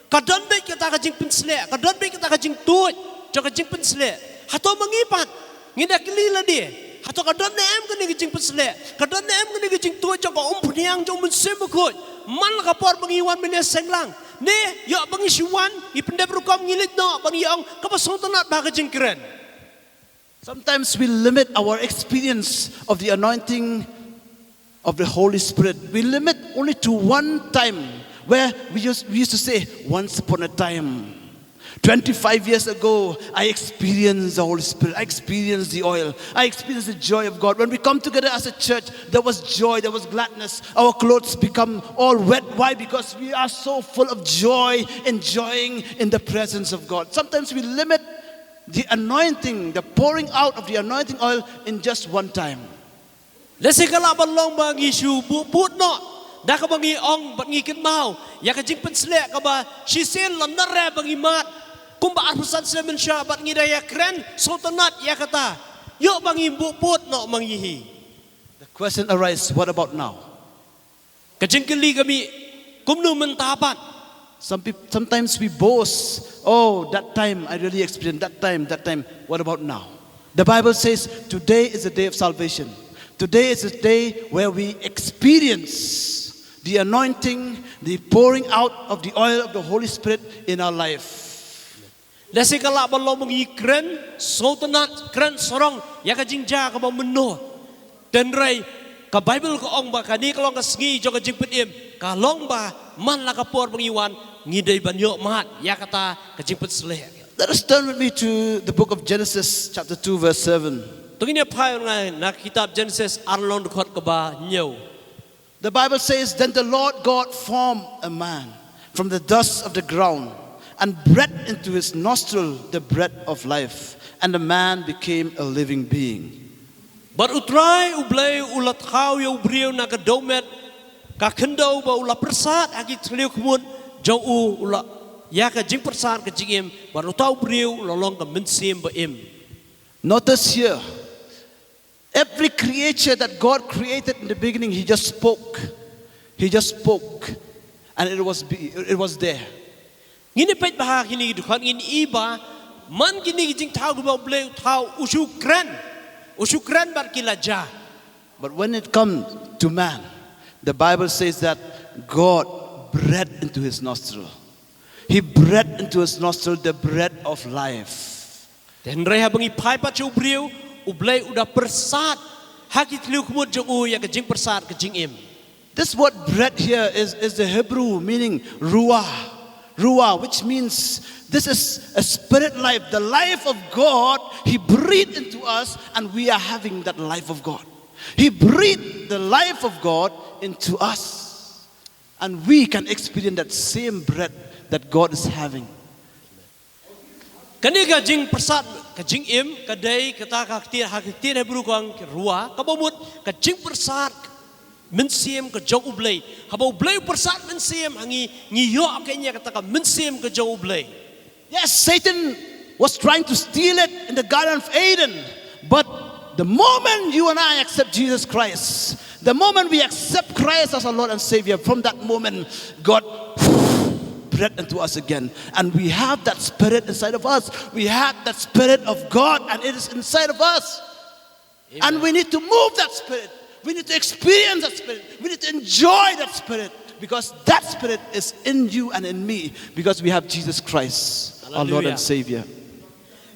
Kadon be kita ka jing pensle, kadon be kita ka jing tuot, jo ka jing pensle. Hato mangipat. Ngida kelila dia. Hato kadon ne em ka jing pensle. Kadon ne em ka jing tuot jo ka umpuniang jo munsemukot. Man ka por bangiwan mene senglang. Ne yo bangi siwan ipende berukam ngilit no bangi ong kapasong tanat ba ka jing keren. Sometimes we limit our experience of the anointing of the Holy Spirit. We limit only to one time where we used to say, once upon a time, 25 years ago, I experienced the Holy Spirit. I experienced the oil. I experienced the joy of God. When we come together as a church, there was joy, there was gladness. Our clothes become all wet. Why? Because we are so full of joy, enjoying in the presence of God. Sometimes we limit the anointing, the pouring out of the anointing oil in just one time. Lesi kala balong bangi shu put no. Da ka bangi ong bangi kitmao. Ya ka jing pensle ka ba shisen landare bangi mat. Kumba arpusan semen sya bat ngidaya kren sultanat ya kata. Yo bangi put no mangihi. The question arises, what about now? Ka jing kali kami kumnu mentapat. Sometimes we boast, oh, that time I really experienced, that time. What about now? The Bible says today is the day of salvation. Today is the day where we experience the anointing, the pouring out of the oil of the Holy Spirit in our life. Lesi kala balong mangi kren sultanat kren sorong ya ka jing ja ka ba menno. Dan rai ka Bible ko ong ba kani kalong ka sngi jo ka jing pitim ka long ba man la ka por pangiwan ngidai banyo mat ya kata ka jing pit sleh. Let us turn with me to the book of Genesis chapter 2 verse 7. Tungin phay ngai na kitab Genesis arlon khot ka ba nyo. The Bible says, then the Lord God formed a man from the dust of the ground and breathed into his nostril the breath of life, and the man became a living being. But utrai ublay ulat khaw yo briu na ka domet ka khendo ba ula persat agi tliu kmun jo u ula ya ka jing persat ka jingim but utau briu lolong ka mensim ba im. Notice here, every creature that God created in the beginning, He just spoke. He just spoke, and it was there. Ngini pet bah kini dukan in iba man kini jing tau ba bleu tau usukran bar kilaja. But when it comes to man, the Bible says that God breathed into his nostril. He breathed into his nostril the breath of life. Dan reha bangi pai pa chu briu ublay udah persat hakit liu kumut jo u ya ka jing persat ka jing im. This word breath here is the Hebrew meaning ruah. Ruah, which means this is a spirit life. The life of God, He breathed into us, and we are having that life of God. He breathed the life of God into us, and we can experience that same breath that God is having. Kani ka jing persat ka jing im kadai kata ka haktir Hebrew kang rua kabamut ka jing persat mensiem ka jong ublay haba ublay persat mensiem hangi ngiyo kanya kata ka mensiem ka jong ublay. Yes, Satan was trying to steal it in the Garden of Eden. But the moment you and I accept Jesus Christ, the moment we accept Christ as our Lord and Savior, from that moment, God breathed into us again. And we have that spirit inside of us. We have that spirit of God, and it is inside of us. Amen. And we need to move that spirit. We need to experience that spirit. We need to enjoy that spirit. Because that spirit is in you and in me. Because we have Jesus Christ, our Lord and Savior.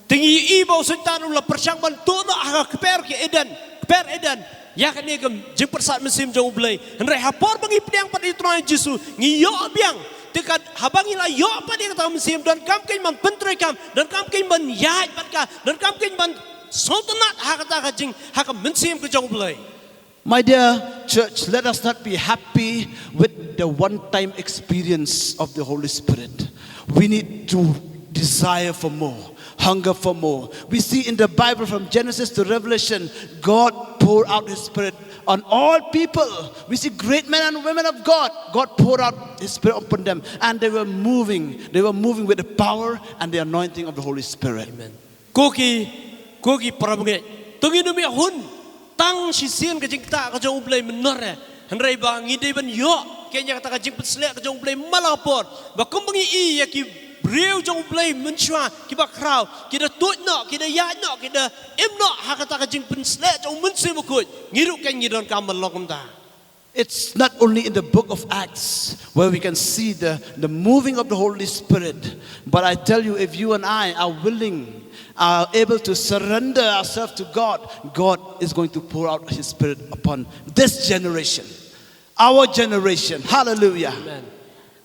Tingi ibaw sentanu la persyang bantuno aga keper Eden ya kani gam jing persat mesim jong ublay henry hapor bangi pediang padi troy Jesu ngiyo biang tekat habangi la yo padi kata mesim dan kam kin man pentroi kam dan kam kin man yai batka dan kam kin man sultanat hakata ka jing hak mesim ke jong ublay. My dear church, let us not be happy with the one-time experience of the Holy Spirit. We need to desire for more, hunger for more. We see in the Bible from Genesis to Revelation, God poured out His Spirit on all people. We see great men and women of God. God poured out His Spirit upon them, and they were moving. They were moving with the power and the anointing of the Holy Spirit. Amen. Koki parabunge. Tungi numi hun tang sisian kajing ta kajong ublay menore. Henry bang ngide ban yo kenya kata kajing petslek kajong ublay malapor. Ba kumbangi I yaki real jong ublay menchua kiba kraw kita tut no kita ya no kita im no hakata kajing petslek jong mensi mukut ngiruk kan ngidon kamal lokum ta. It's not only in the book of Acts where we can see the moving of the Holy Spirit, but I tell you, if you and I are willing, are able to surrender ourselves to God, God is going to pour out His Spirit upon this generation, our generation. Hallelujah. Amen.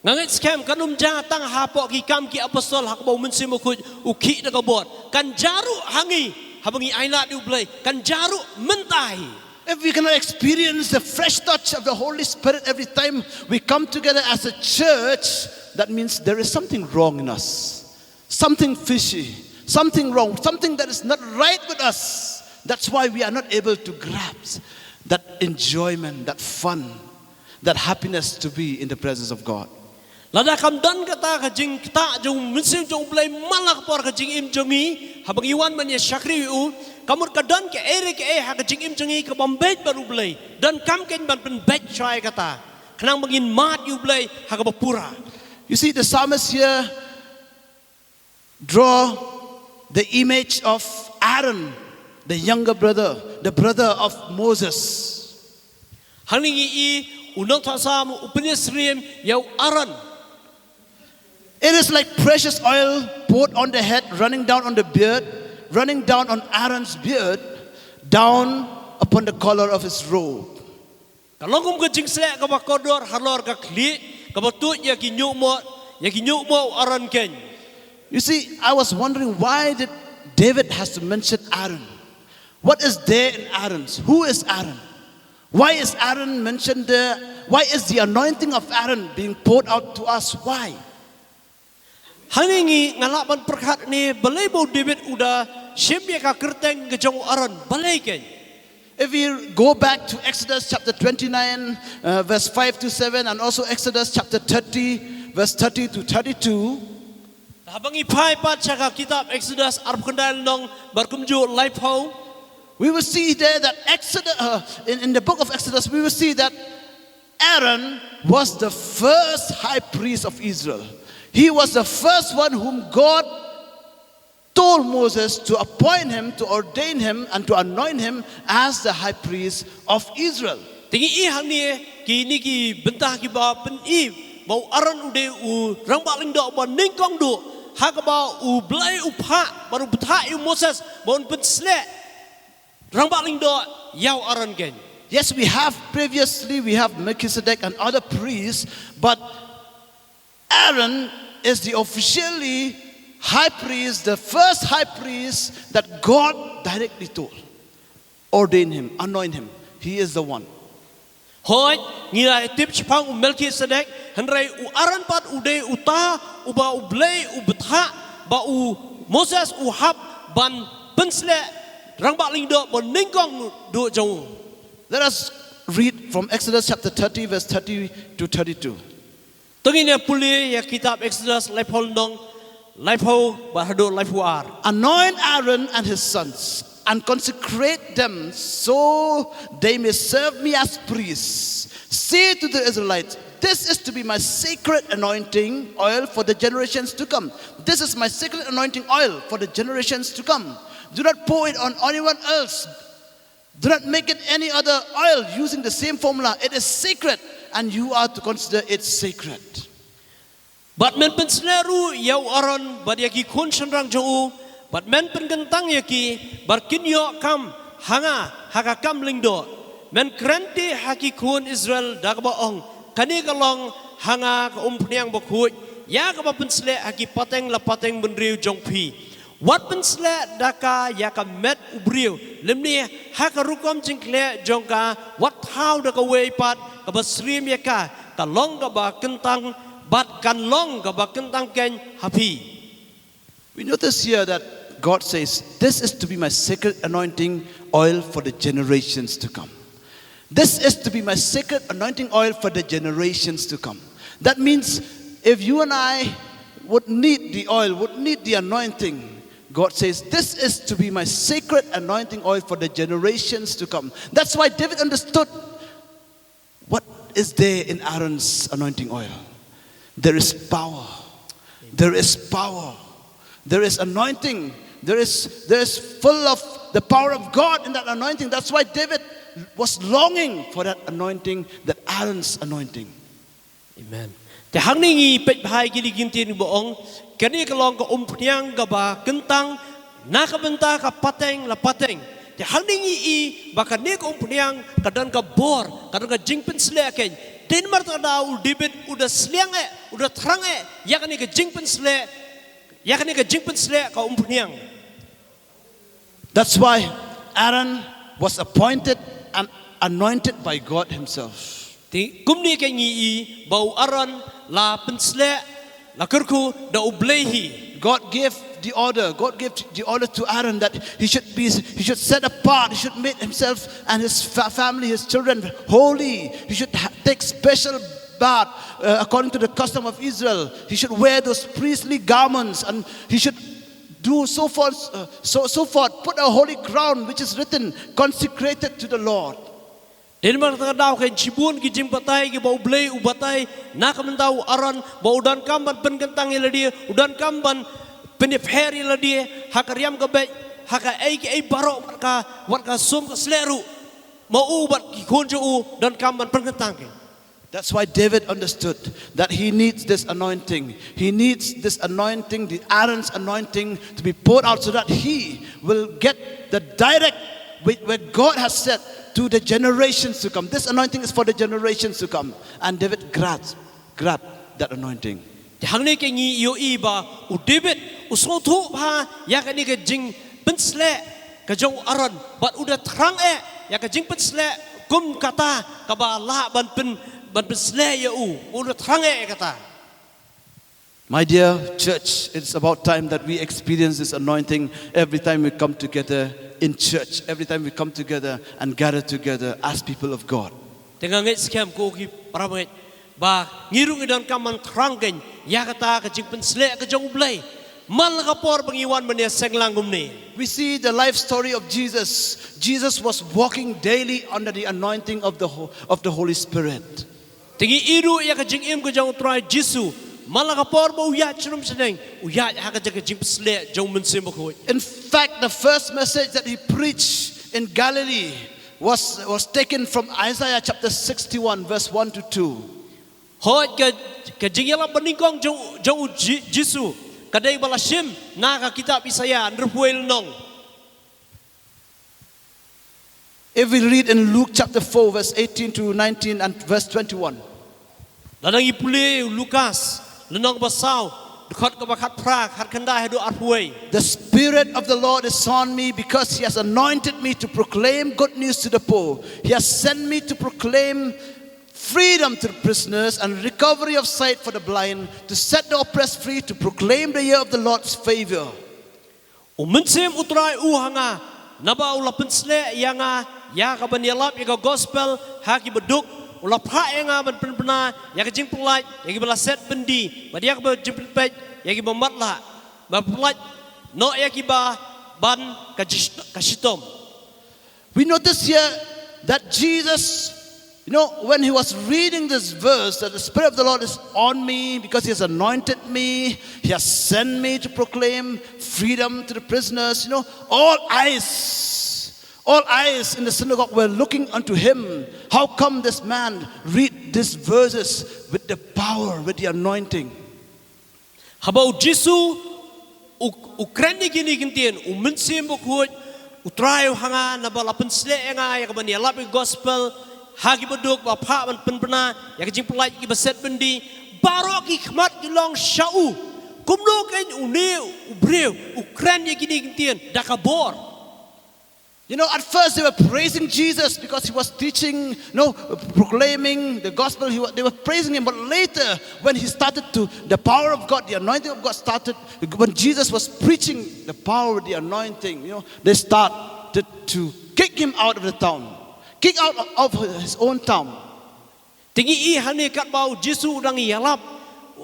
Ngangit scam kanum jatang hapo ki kam ki apostol hakbau mensi mukut uki na kabot kan jaru hangi habangi aila di ublay kan jaru mentai. If we cannot experience the fresh touch of the Holy Spirit every time we come together as a church, that means there is something wrong in us. Something fishy, something wrong, something that is not right with us. That's why we are not able to grasp that enjoyment, that fun, that happiness to be in the presence of God. Lada kam dan kata kajing kita jong mensim jong ublay malak por kajing im jongi habang iwan man ya syakri u kamur kadan ke ere ke ha kajing im jongi ke bombet baru ublay dan kam ken ban pen bet chai kata kenang bangin mat ublay ha ka bapura. You see, the psalmist here draw the image of Aaron, the younger brother, the brother of Moses. Haningi I unang tasam upinisrim yau Aaron. It is like precious oil poured on the head, running down on the beard, running down on Aaron's beard, down upon the collar of his robe. Kalongum ka jingsle ka bakodor halor ka kli ka batut ya kinyu mo Aaron ken. You see, I was wondering, why did David has to mention Aaron? What is there in Aaron's? Who is Aaron? Why is Aaron mentioned there? Why is the anointing of Aaron being poured out to us? Why? Haningi ngalapan perkat ni balay mo David uda siyempre ka kerteng gejong Aaron balay ken. If we go back to Exodus chapter 29 verse 5 to 7 and also Exodus chapter 30 verse 30 to 32, habang ipaipat sa kitab Exodus arkandal nong barkumju life how we will see there that in the book of Exodus we will see that Aaron was the first high priest of Israel. He was the first one whom God told Moses to appoint him, to ordain him, and to anoint him as the high priest of Israel. Tingi ihang ni kini ki bentah ki ba pen I bau Aaron ude u rang baling do ba ningkong do hakaba u blai u pha baru betha u Moses bon pensle rang baling do yau Aaron ken. Yes, we have Melchizedek and other priests, but Aaron is the officially high priest, the first high priest that God directly told. Ordain him, anoint him. He is the one. Hoy ngira tip chpang u Melchizedek henry u Aaron pat ude uta u ba u blai u betha ba u Moses uhap ban pensle rang ba ling do bon ning kong do jong. Let us read from Exodus chapter 30, verse 30 to 32. Tengine puli ya kitab Exodus lephol nong lephol ba hado lephwar. Anoint Aaron and his sons and consecrate them so they may serve me as priests. Say to the Israelites, this is to be my sacred anointing oil for the generations to come. This is my sacred anointing oil for the generations to come. Do not pour it on anyone else. Do not make it any other oil using the same formula. It is sacred and you are to consider it sacred. But men pensleru yau aron bad yaki kun senrang jong but men penkentang yaki bar kinyo kam hanga haka kam lingdo men krenti haki kun Israel dagbaong kani kalong hanga ka umpniang bakhuj ya ka pensle haki pateng la pateng benriu jong pi wat pensle daka ya ka met ubriu lemni haka rukom jingkle jongka wat how daka way pat ka basrim yaka kalong ka ba kentang but kan long ka ba kentang ken happy. We notice here that God says, this is to be my sacred anointing oil for the generations to come. This is to be my sacred anointing oil for the generations to come. That means if you and I would need the oil, would need the anointing, God says, this is to be my sacred anointing oil for the generations to come. That's why David understood what is there in Aaron's anointing oil. There is power. There is power. There is anointing. There is full of the power of God in that anointing. That's why David was longing for that anointing, that Aaron's anointing. Amen. Te hang ningi pet bhai gili gintin boong kani kalong ka umpnyang ka ba kentang nakabenta ka pateng la pateng. Te hang ningi I baka ni ka umpnyang kadan ka bor kadan ka jingpen sleken. Den marta daw David udah sliang udah terang yakni ka jingpen sle yakni ka jingpen sle ka umpnyang. That's why Aaron was appointed and anointed by God himself. Ti kumni ka ngi bau Aaron la pensle la kurku da ublehi. God gave the order. God gave the order to Aaron that he should set apart. He should make himself and his family, his children holy. He should take special bath according to the custom of Israel. He should wear those priestly garments and he should do so forth. Put a holy crown which is written, consecrated to the Lord. Den marta daw kay chibun ki jing patay ki bau blay ubatay nakamentaw Aaron bau dan kamban penkentang iladi udan kamban penipher iladi hakariam ka bay haka ay baro warka sum ka sleru mau ubat ki kunju dan kamban penkentang. That's why David understood that he needs this anointing. He needs this anointing, the Aaron's anointing, to be poured out so that he will get the direct where God has said to the generations to come. This anointing is for the generations to come. And David grabbed that anointing. Hang ni kengi yo iba u David usotu ha ya kani ke jing pensle ka jong Aaron but udah terang ya ka jing pensle kum kata ka ba la ban pensle ya udah terang kata. My dear church, it's about time that we experience this anointing every time we come together in church, every time we come together and gather together as people of God. Tengah ngai scam ko ki paramai ba ngirung idan kaman terangken ya kata ka jing pensle ka jong blay mal ka por pangiwan mania senglangum ni. We see the life story of Jesus. Jesus was walking daily under the anointing of the Holy Spirit. Tingi iru ya ka jing im ka jong try Jesu malakapor mo uyat chunum sedeng uyat haka jaga jing pesle jong mensim bakoi. In fact, the first message that he preached in Galilee was taken from Isaiah chapter 61 verse 1 to 2. Hoi ka jing yala beningkong jong Jesu kadai balasim na ka kitab Isaiah nderpuel nong. If we read in Luke chapter 4 verse 18 to 19 and verse 21. Ladang ipule Lukas lenong basau dekat ke bakat prak hat kendai hadu arpuai. The Spirit of the Lord is on me because He has anointed me to proclaim good news to the poor. He has sent me to proclaim freedom to the prisoners and recovery of sight for the blind, to set the oppressed free, to proclaim the year of the Lord's favor. Umensem utrai uhanga naba ula pensle yanga ya ka banyalap ya ka gospel haki beduk ula pra yanga ban penpena ya ka jing pelaj ya ki belaset bendi badia ka jing pej ya ki bamatla ba pelaj no ya ki ba ban ka shitom. We notice here that Jesus, when he was reading this verse, that the Spirit of the Lord is on me because he has anointed me, he has sent me to proclaim freedom to the prisoners. All eyes in the synagogue were looking unto him. How come this man read these verses with the power, with the anointing? Habau Jisu Ukraine gini gintien umensim bukut utrayo hanga nabala pensle nga ya kabani alapi gospel hagi beduk bapa man penpena ya kajing pelaj ki beset bendi barok ki khmat kilong shau kumno kain uneu ubreu Ukraine gini gintien dakabor. At first they were praising Jesus because he was teaching, proclaiming the gospel. They were praising him. But later, when he started the power of God, the anointing of God started. When Jesus was preaching the power of the anointing, they started to kick him out of the town, kick out of his own town. Tinggi hani kat bau Jisu udang yalap,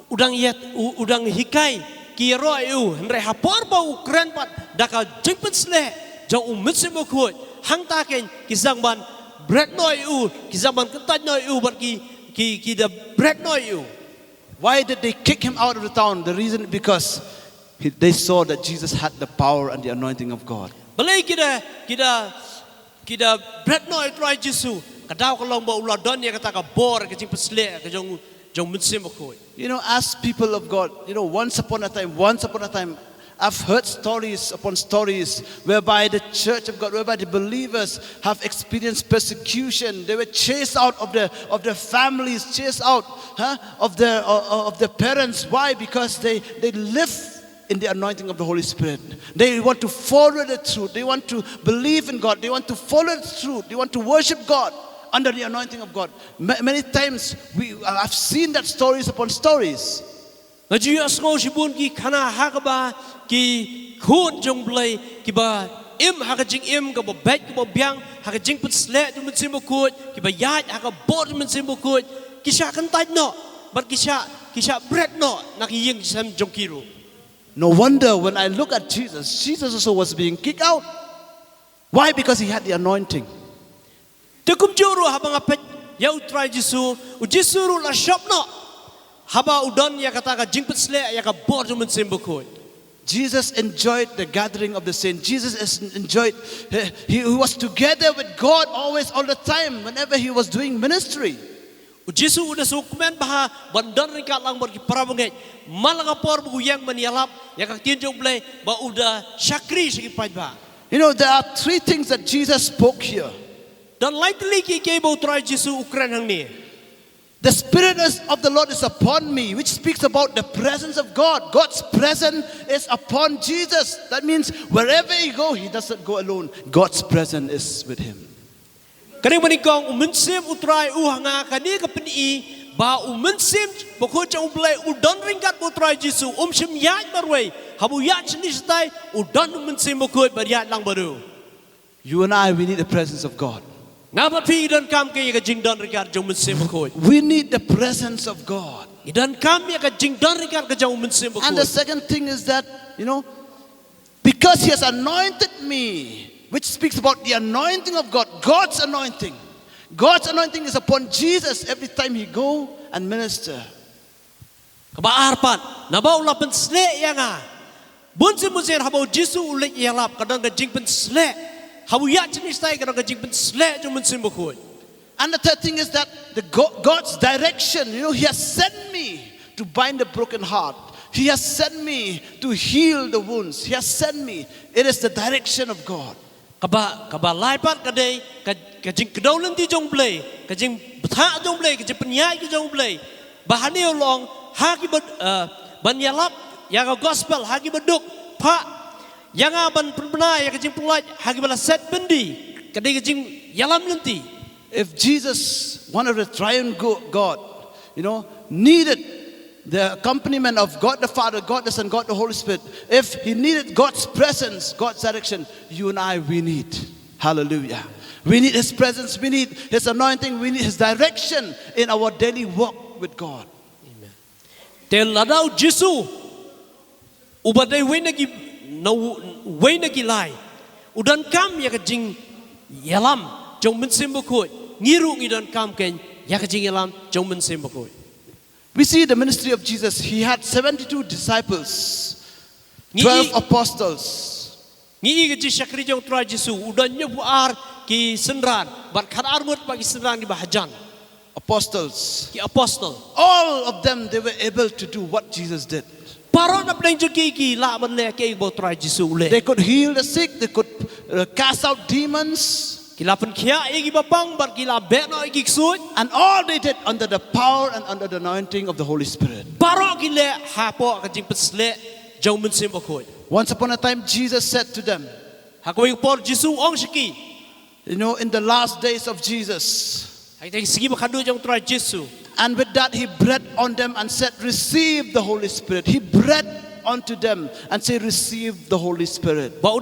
udang hikai kiro eu henry hapor bau keren pat daka jengpen sle. Jauh umitsim bukut hang taken kisang ban bread noi u kisang ban kentaj noi u bat ki the bread noi u. Why did they kick him out of the town? The reason because they saw that Jesus had the power and the anointing of God. Balai kita bread noi try Jisu kadau kalong ba uladon ya kata ka bor kecing pesle ke jong mitsim bukut. As people of God, once upon a time, I've heard stories upon stories whereby the church of God, whereby the believers have experienced persecution. They were chased out of their families, chased out of their parents. Why? Because they live in the anointing of the Holy Spirit. They want to follow the truth. They want to believe in God. They want to follow the truth. They want to worship God under the anointing of God. Many times I've seen that stories upon stories. Ngaji asngo sibun ki khana hakaba ki khun jong blai ki ba im hakajing im ka ba bet ka ba biang hakajing put sle tu mitsim bukut ki ba yat haka bot mitsim bukut kisha kan taj no but kisha bread no nakiyeng sam jong kiro. No wonder when I look at Jesus also was being kicked out. Why? Because he had the anointing. Tekum juru habang apet ya utrai Jisu ujisuru la shop no. Haba udon ya kata ka jingpet sle ya ka bor tu mitsim bukut. Jesus enjoyed the gathering of the saints. Jesus enjoyed, he was together with God always, all the time, whenever he was doing ministry. Jisu udah sukmen baha bandar ringkat lang ber ki parabangay malaga por bu yang manialap ya ka tinjong blay ba udah syakri sigi paj ba. There are three things that Jesus spoke here. Dan likely ki kay ba utray Jisu ukran hang ni. The Spirit of the Lord is upon me, which speaks about the presence of God. God's presence is upon Jesus. That means wherever he goes, he doesn't go alone. God's presence is with him. Kani manikong umensim utray uhanga kani kapeni ba umensim bako chang blay udon ringkat utray Jisu sim yat barway habu yat sinistai udon umensim bako baryat lang baru. You and I, we need the presence of God. We need the presence of God. And the second thing is that, because he has anointed me, which speaks about the anointing of God, God's anointing. God's anointing is upon Jesus every time he go and minister. And the third thing is that God's direction. He has sent me to bind the broken heart. He has sent me to heal the wounds. He has sent me. It is the direction of God. Kaba laipat kadai kajing kedaulan ti jong blay kajing betha jong blay kajing penyai ki jong blay bahani long haki banyalap yang gospel haki beduk pa yang ban pernah yang kajing pelaj haki bala set bendi kadai kajing yalam nanti. If Jesus, one of the triune God, needed the accompaniment of God the Father, God the Son, God the Holy Spirit, if he needed God's presence, God's direction, you and I, we need. Hallelujah. We need his presence, we need his anointing, we need his direction in our daily walk with God. Amen. Tel ladau Jesu ubadai wenagi lai udan kam ya kajing yalam jong mensim bakoi ngiru ngidan kam ken ya kajing yalam jong mensim bakoi. We see the ministry of Jesus. He had 72 disciples, 12 apostles. Ngi gaji syakri jong tra Jesu udan nyebuar ki senran bat khat armut bagi senran di bahajan. Apostles. Ki apostle. All of them, they were able to do what Jesus did. They could heal the sick, they could cast out demons. And all they did under the power and under the anointing of the Holy Spirit. Once upon a time, Jesus said to them, you know, in the last days of Jesus, and with that he breathed on them and said, receive the Holy Spirit. He breathed onto them and said, receive the Holy Spirit. John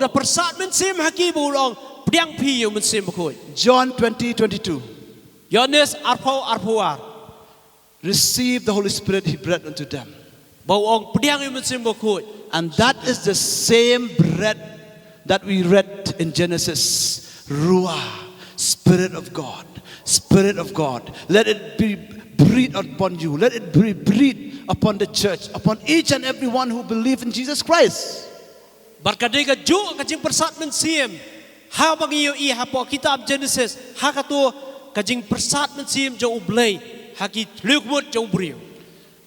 20:22. Receive the Holy Spirit, he breathed unto them. And that is the same breath that we read in Genesis. Ruah, Spirit of God. Spirit of God. Let it be breathed upon you. Let it be breathed upon the church, upon each and every one who believes in Jesus Christ. Ha bagi i hapo kitab Genesis ha kato kajing persat mensim jo ublay haki liukmut jo brio.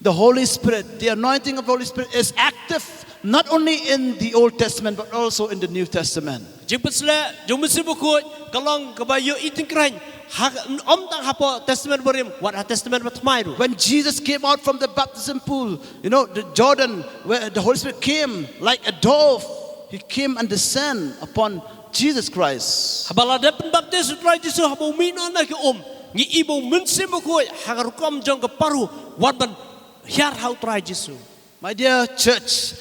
The Holy Spirit, the anointing of the Holy Spirit is active not only in the Old Testament but also in the New Testament. Jing persle jo mensim bukut kalong kabayo iting krany ha tang hapo testament berim what ha testament matmai. When Jesus came out from the baptism pool, you know, the Jordan, where the Holy Spirit came like a dove, he came and descended upon Jesus Christ. My dear church,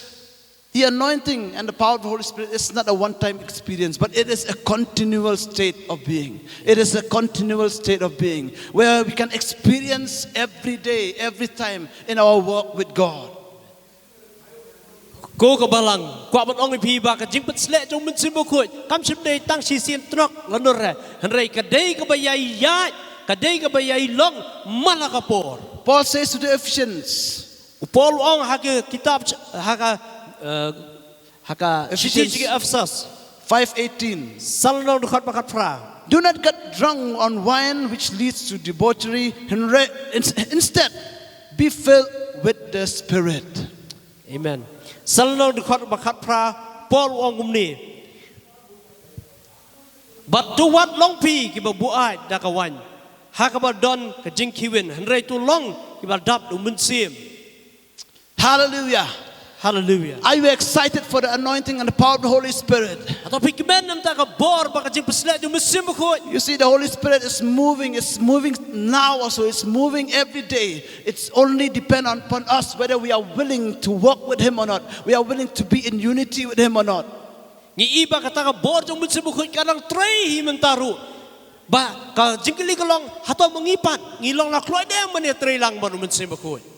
the anointing and the power of the Holy Spirit is not a one-time experience, but it is a continual state of being. It is a continual state of being where we can experience every day, every time in our walk with God. Go ke balang, kuat ong pi ba ka jing pet slek jong men sim bokoi, kam sim dei tang si sien trok lanur re, henrei ka dei ka bayai ya, ka dei ka bayai long malakapor. Paul says to the Ephesians, Paul ong haka kitab haka Ephesians 5:18. Salno dekat bakat pra. Do not get drunk on wine which leads to debauchery. Instead, be filled with the Spirit. Amen. Salno dekat bakat pra Paul ong umni. But to what long pi ki ba buai da kawan. Ha ka ba don ka jing kiwin henrei tu long ki ba dap du mun sim. Hallelujah. Hallelujah. Are you excited for the anointing and the power of the Holy Spirit? You see, the Holy Spirit is moving. It's moving now also. It's moving every day. It's only dependent upon us whether we are willing to walk with Him or not. We are willing to be in unity with Him or not.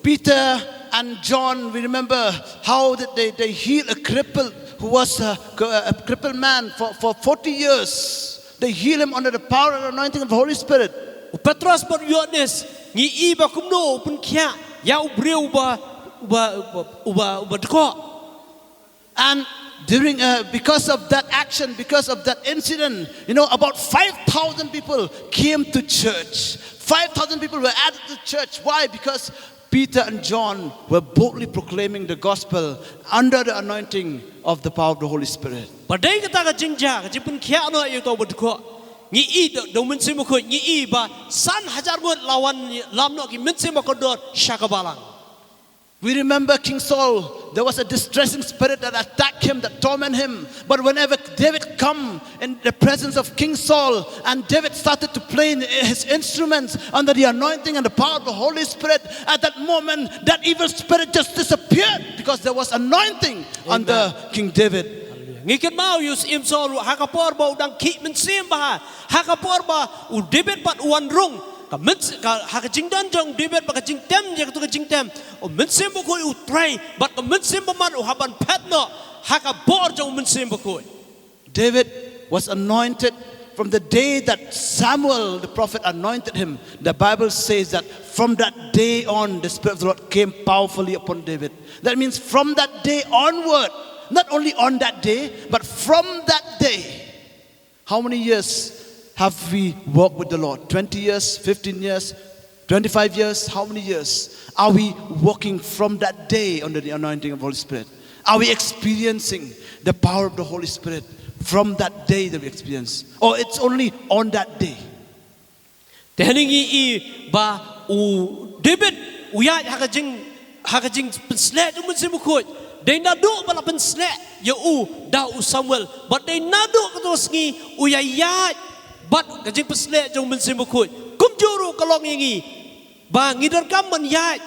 Peter and John, we remember how they healed a cripple who was a crippled man for 40 years. They healed him under the power and anointing of the Holy Spirit. And during because of that action, because of that incident, you know, about 5,000 people came to church. 5,000 people were added to church. Why? Because Peter and John were boldly proclaiming the gospel under the anointing of the power of the Holy Spirit. We remember King Saul, there was a distressing spirit that attacked him, that tormented him. But whenever David come in the presence of King Saul, and David started to play his instruments under the anointing and the power of the Holy Spirit, at that moment, that evil spirit just disappeared because there was anointing under King David. Ngikat mau yus im Saul hakapor ba udang ki men sim ba hakapor ba u David pat uan rung. Hakajing dan jong David bakajing tem je kajing tem o mensim bokoi u try but o mensim man u haban pet no hakabor jong mensim bokoi. David was anointed from the day that Samuel the prophet anointed him. The Bible says that from that day on the Spirit of the Lord came powerfully upon David. That means from that day onward, not only on that day but from that day. How many years have we walked with the Lord? 20 years, 15 years, 25 years? How many years are we walking from that day under the anointing of the Holy Spirit? Are we experiencing the power of the Holy Spirit from that day that we experience? Or it's only on that day? Tehaningi ba u David uya hakajing penslet u mensim bokoi. They nadu bala penslet ya u da u Samuel but they nadu katosngi uya but kajing peslet jong mensim bokoi kum juru kalong yangi ba ngidar kam man yai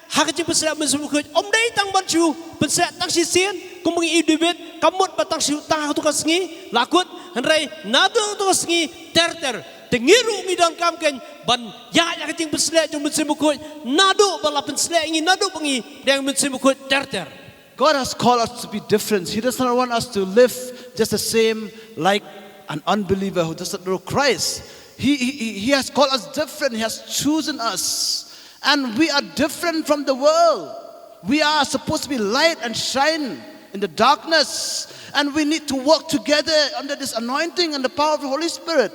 ha kajing peslet mensim bokoi om dei tang ban chu peslet tang si sien kum ngi David kamot ba tang si ta tu kasngi lakut hanrai nadu tu kasngi ter tengiru ngidar kam ken ban ya kajing peslet jong mensim bokoi nadu bala peslet ngi nadu pangi deng mensim bokoi ter God has called us to be different. He does not want us to live just the same like an unbeliever who doesn't know Christ. He has called us different. He has chosen us. And we are different from the world. We are supposed to be light and shine in the darkness. And we need to work together under this anointing and the power of the Holy Spirit.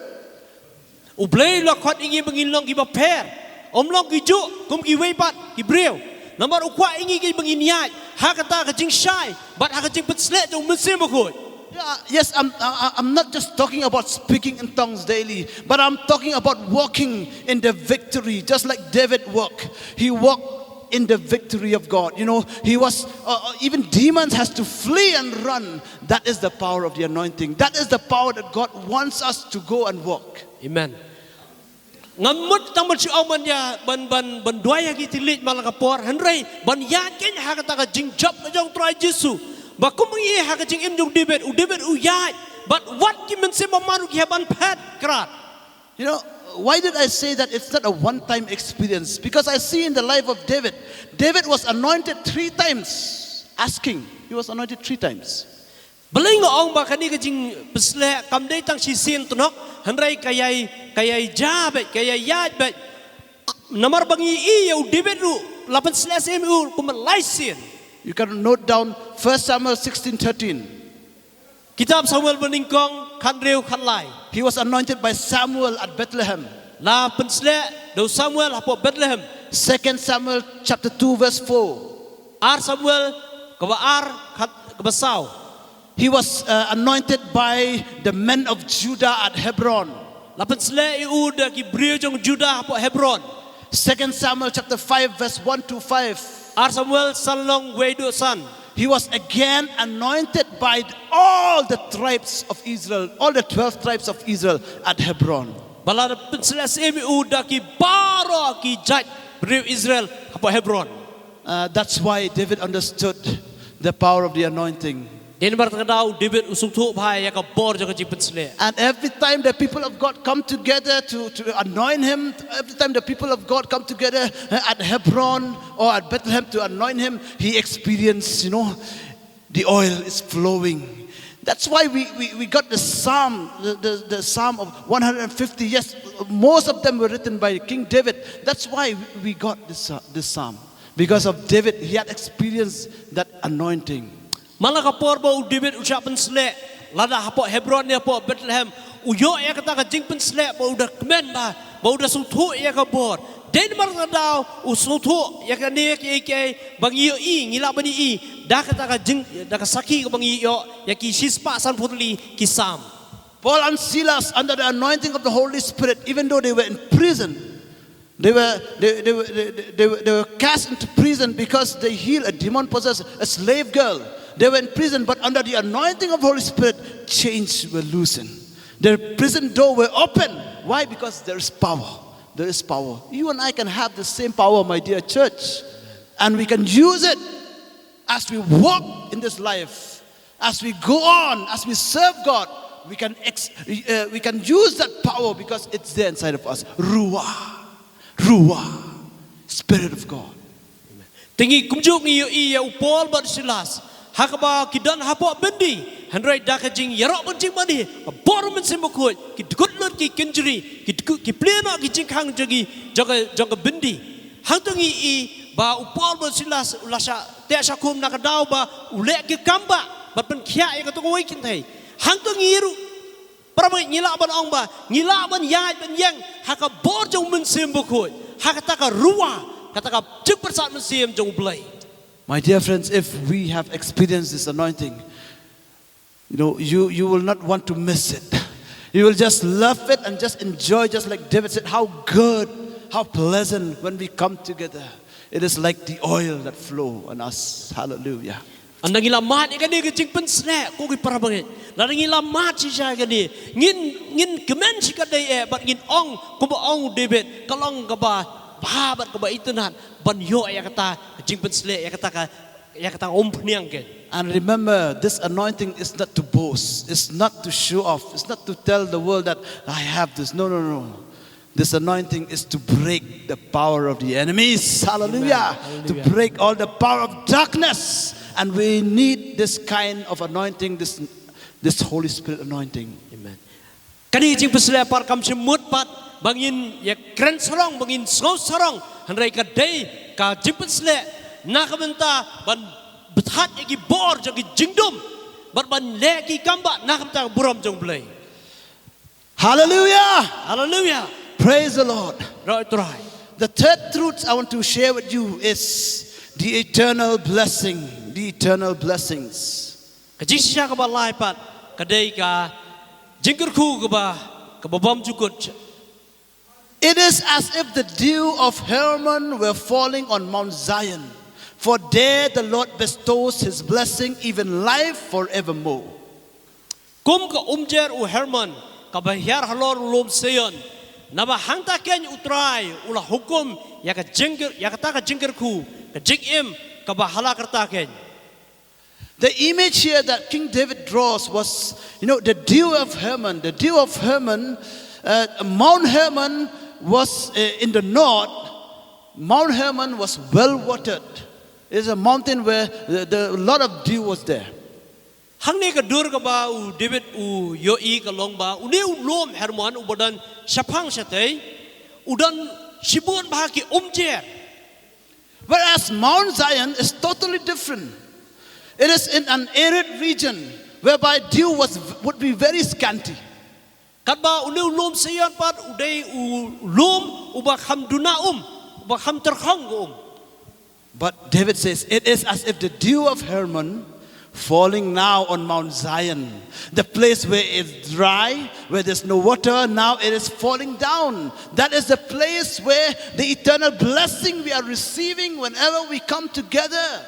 Ublay la khat ingi bangin long ki ba per. Om long ki ju kum ki wei pat ki breu. Namar ukwa ingi ki bangin yai. Hakata kajing shy but hakajing peslet jong mensim bokoi. Yes, I'm not just talking about speaking in tongues daily, but I'm talking about walking in the victory, just like David walked. He walked in the victory of God. You know, he was, even demons has to flee and run. That is the power of the anointing. That is the power that God wants us to go and walk. Amen. Ngamut tamat si aman ya ban duaya ki tilit malakapor hanrei ban yakin hakata ka jingjap na jong try Jesu. Ba kumungi hakajing im jong David u yai but what ki mensim manu ki haban pet krat. You know, why did I say that it's not a one-time experience? Because I see in the life of David, David was anointed 3 times. Asking, he was anointed 3 times. Baling ong ba kani kajing pesle kam dei tang si sin tunok hanrei kayai jabe kayai yat bet namar bangi I u David ru lapan selas mu kumalai sin. You can note down 1 Samuel 16:13. Kitab Samuel beningkong kanreu kanlai. He was anointed by Samuel at Bethlehem. La pensle do Samuel hapo Bethlehem. 2 Samuel chapter 2 verse 4. Ar Samuel kabasau. He was anointed by the men of Judah at Hebron. La pensle iuda ki brio jong Judah hapo Hebron. 2 Samuel chapter 5 verse 1 to 5. Ar Samuel Shillong wedo san. He was again anointed by all the tribes of Israel, all the 12 tribes of Israel at Hebron. Balada penselas uda ki baro ki jaj brio Israel hapo Hebron. That's why David understood the power of the anointing. Den berkadau David usungtu bhai ya ka bor jo kajing pensle. And every time the people of God come together to anoint him, every time the people of God come together at Hebron or at Bethlehem to anoint him, he experienced, the oil is flowing. That's why we got the psalm, the psalm of 150. Yes, most of them were written by King David. That's why we got this psalm. Because of David, he had experienced that anointing. Malakapor ba u David usap pensle lada hapo Hebron ni hapo Bethlehem uyo ya kata kajing pensle ba udah kemen ba udah suthu ya ka bor den berkadau usuthu ya ka ni ke bangiyo I ngila bani I dah kata kajing dah kasaki ka bangiyo ya ki sispa san putli kisam. Paul and Silas under the anointing of the Holy Spirit, even though they were in prison, They were cast into prison because they healed a demon-possessed, a slave girl. They were in prison, but under the anointing of the Holy Spirit, chains were loosened. Their prison door were open. Why? Because there is power. There is power. You and I can have the same power, my dear church. And we can use it as we walk in this life. As we go on, as we serve God, we can use that power because it's there inside of us. Ruah, Spirit of God. Tingi kumjuk ngi iya upol bat silas. Hakaba kidan hapo bendi. Handrai dakajing yarok bencing mani. Borum mensemokoi. Kidgutlut ki kinjri. Ki pleno ki jingkang jaga bendi. Hangtungi I ba upol bat silas ulasa te sakum nakadau ba ulek ki kamba. Bat pen kia ya katungoi kintai. Hangtungi iru. Pramai ngila ban ong ba. Ngila ban yai ban yang. Haka bor jong mensemokoi. Hakataka ruah. Kataka cepat mesim jong blai. My dear friends, if we have experienced this anointing, you will not want to miss it. You will just love it and just enjoy, just like David said, how good, how pleasant when we come together. It is like the oil that flow on us. Hallelujah. Andang mat ikani kecing pensnek ko ki parabangit. Ladang mat si saya kani ngin kemen si kadai bat ngin ong ko ba ong David kalong ka ba bahabat ka ba itunan banyo ya kata kecing pensnek ya kata peniang ke. And remember, this anointing is not to boast. It's not to show off. It's not to tell the world that I have this. No. This anointing is to break the power of the enemies. Hallelujah. Amen. To break all the power of darkness. And we need this kind of anointing, this Holy Spirit anointing. Amen. Kani kecing pensnek par kam semut pat bangin ya keren sorong bangin sngau sorong handrai kadai ka kecing pensnek nakamenta ban bethat yaki bor jagi jingdum ban leki kamba nakamenta buram jong blai. Hallelujah. Hallelujah. Praise the Lord. Right. The third truth I want to share with you is the eternal blessing. The eternal blessings. Kecing siya ka ba lai pat kadai ka jingkerku ka ba bom jukut. It is as if the dew of Hermon were falling on Mount Zion. For there the Lord bestows His blessing, even life forevermore. Kum ka umjer u Hermon ka bahyar halor ulum Sion. Naba hangta ken utrai ula hukum ya ka jingkerku ka jingim ka bahala kerta ken. The image here that King David draws was, the dew of Hermon. The dew of Hermon, Mount Hermon was in the north. Mount Hermon was well watered. It's a mountain where a lot of dew was there. Hang ne ka dur ka ba u David u yoi ka long ba u ne ulom Hermon u badan sapang satay udan sibun bahaki umjer. Whereas Mount Zion is totally different. It is in an arid region whereby dew would be very scanty. Kadba unu lum Sion pat udai lum uba kham duna uba kham terkhong But David says it is as if the dew of Hermon falling now on Mount Zion, the place where it's dry, where there's no water, now it is falling down. That is the place where the eternal blessing we are receiving whenever we come together.